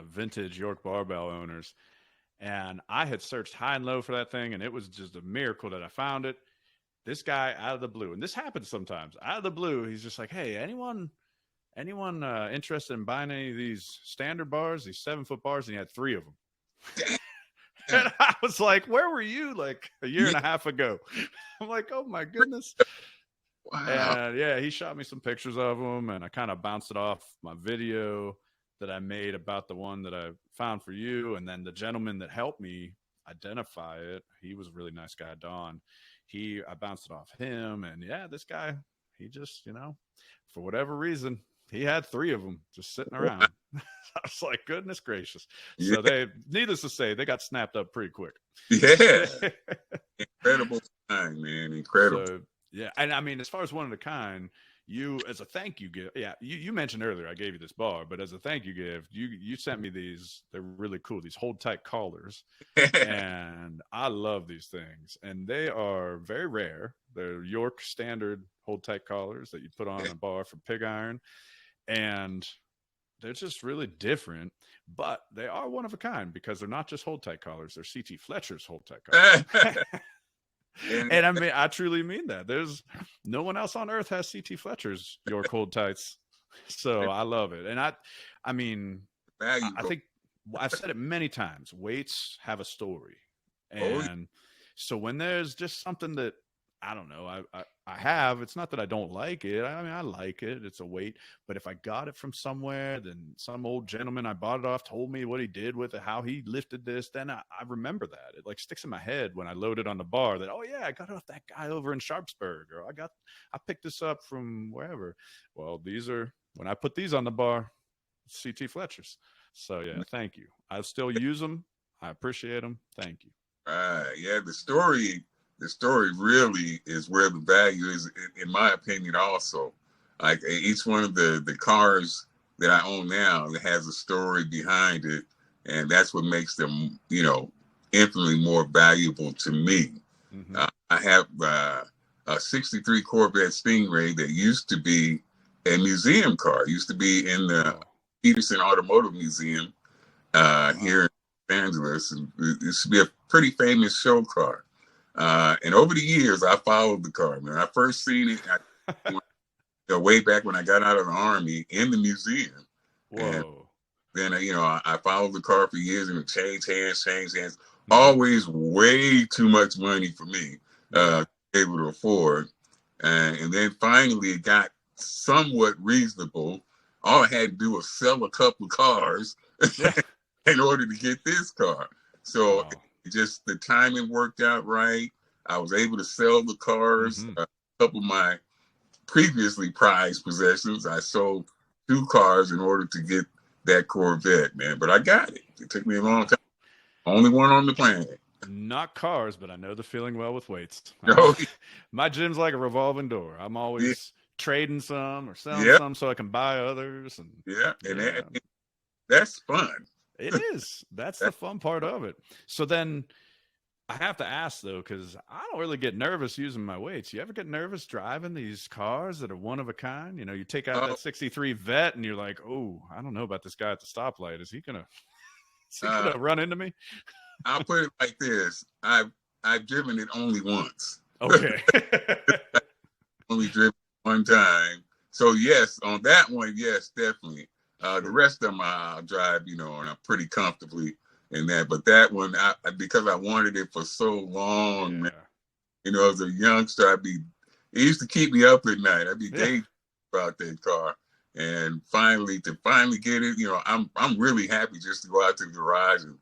Speaker 1: Vintage York Barbell Owners. And I had searched high and low for that thing, and it was just a miracle that I found it. This guy out of the blue, and this happens sometimes, out of the blue, he's just like, "Hey, anyone interested in buying any of these standard bars, these 7-foot bars?" And he had 3 of them. And I was like, "Where were you like a year and a half ago?" I'm like, "Oh my goodness."
Speaker 2: Wow.
Speaker 1: And yeah, he shot me some pictures of them, and I kind of bounced it off my video that I made about the one that I found for you. And then the gentleman that helped me identify it, he was a really nice guy, Don. I bounced it off him. And yeah, this guy, he just, for whatever reason, he had 3 of them just sitting around. I was like, goodness gracious.
Speaker 2: Yeah.
Speaker 1: So needless to say, they got snapped up pretty quick.
Speaker 2: Yeah. Incredible time, man. Incredible.
Speaker 1: So, yeah. And I mean, as far as one of a kind, you, as a thank you gift, you mentioned earlier I gave you this bar, but as a thank you gift, you sent me these. They're really cool, these hold tight collars. And I love these things, and they are very rare. They're York standard hold tight collars that you put on a bar for pig iron, and they're just really different, but they are one of a kind because they're not just hold tight collars, they're CT Fletcher's hold tight collars. And I mean, I truly mean that. There's no one else on earth has CT Fletcher's York hold tights. So I love it. And I mean, I think I've said it many times. Weights have a story. And so when there's just something that, I don't know, I have, it's not that I don't like it. I mean, I like it. It's a weight. But if I got it from somewhere, then some old gentleman I bought it off told me what he did with it, how he lifted this, then I remember that. It like sticks in my head when I load it on the bar that, oh yeah, I got it off that guy over in Sharpsburg, or I picked this up from wherever. Well, when I put these on the bar, CT Fletcher's. So yeah, thank you. I still use them. I appreciate them. Thank you.
Speaker 2: Yeah, the story really is where the value is, in my opinion. Also, like each one of the cars that I own now, it has a story behind it, and that's what makes them, infinitely more valuable to me. Mm-hmm. I have a '63 Corvette Stingray that used to be a museum car. It used to be in the Peterson Automotive Museum here in Los Angeles, and it used to be a pretty famous show car. And over the years, I followed the car. Man, I first seen it way back when I got out of the Army in the museum.
Speaker 1: Whoa.
Speaker 2: And then, I followed the car for years, and it changed hands. Mm-hmm. Always way too much money for me able to afford. And then finally, it got somewhat reasonable. All I had to do was sell a couple of cars in order to get this car. So just the timing worked out right. I was able to sell the cars. Mm-hmm. A couple of my previously prized possessions, I sold 2 cars in order to get that Corvette, man. But I got it. It took me a long time. Only one on the planet.
Speaker 1: Not cars, but I know the feeling well with weights.
Speaker 2: Oh,
Speaker 1: my gym's like a revolving door. I'm always trading some or selling some so I can buy others. And
Speaker 2: that's fun.
Speaker 1: It is. That's the fun part of it. So then I have to ask, though, because I don't really get nervous using my weights. You ever get nervous driving these cars that are one of a kind? You take out that '63 Vet and you're like, oh, I don't know about this guy at the stoplight. Is he gonna run into me?
Speaker 2: I'll put it like this. I've driven it only once.
Speaker 1: Okay.
Speaker 2: Only driven one time. So yes, on that one, yes, definitely. The rest of them I'll drive, and I'm pretty comfortably in that. But that one, because I wanted it for so long, man, as a youngster, it used to keep me up at night. I'd be daydreaming about that car. And finally get it, I'm really happy just to go out to the garage and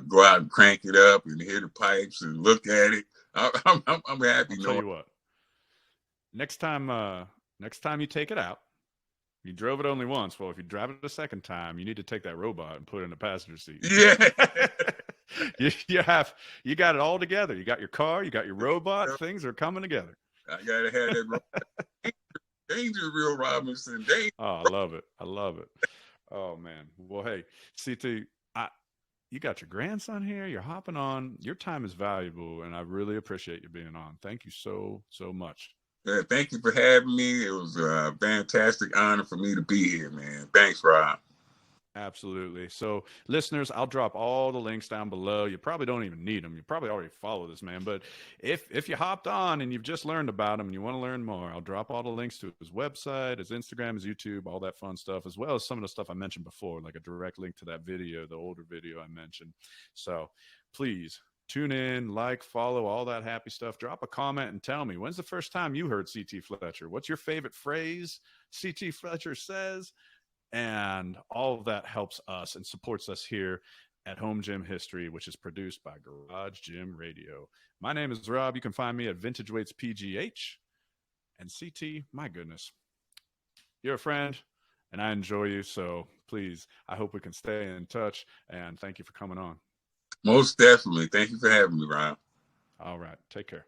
Speaker 2: go out and crank it up and hear the pipes and look at it. I'm happy.
Speaker 1: I'll tell you what. Next time you take it out, you drove it only once. Well, if you drive it a second time, you need to take that robot and put it in the passenger seat.
Speaker 2: Yeah.
Speaker 1: You got it all together. You got your car, you got your robot. Things are coming together.
Speaker 2: I gotta have that danger, Real Robinson. Danger.
Speaker 1: Oh, I love it. I love it. Oh man. Well, hey, CT, you got your grandson here. You're hopping on. Your time is valuable, and I really appreciate you being on. Thank you so much.
Speaker 2: Thank you for having me. It was a fantastic honor for me to be here, man. Thanks, Rob.
Speaker 1: Absolutely. So, listeners, I'll drop all the links down below. You probably don't even need them. You probably already follow this man. But if you hopped on and you've just learned about him and you want to learn more, I'll drop all the links to his website, his Instagram, his YouTube, all that fun stuff, as well as some of the stuff I mentioned before, like a direct link to that video, the older video I mentioned. So, please tune in, like, follow, all that happy stuff. Drop a comment and tell me, when's the first time you heard CT Fletcher? What's your favorite phrase CT Fletcher says? And all of that helps us and supports us here at Home Gym History, which is produced by Garage Gym Radio. My name is Rob. You can find me at Vintage Weights PGH. And CT, my goodness, you're a friend, and I enjoy you. So please, I hope we can stay in touch. And thank you for coming on.
Speaker 2: Most definitely. Thank you for having me, Rob.
Speaker 1: All right. Take care.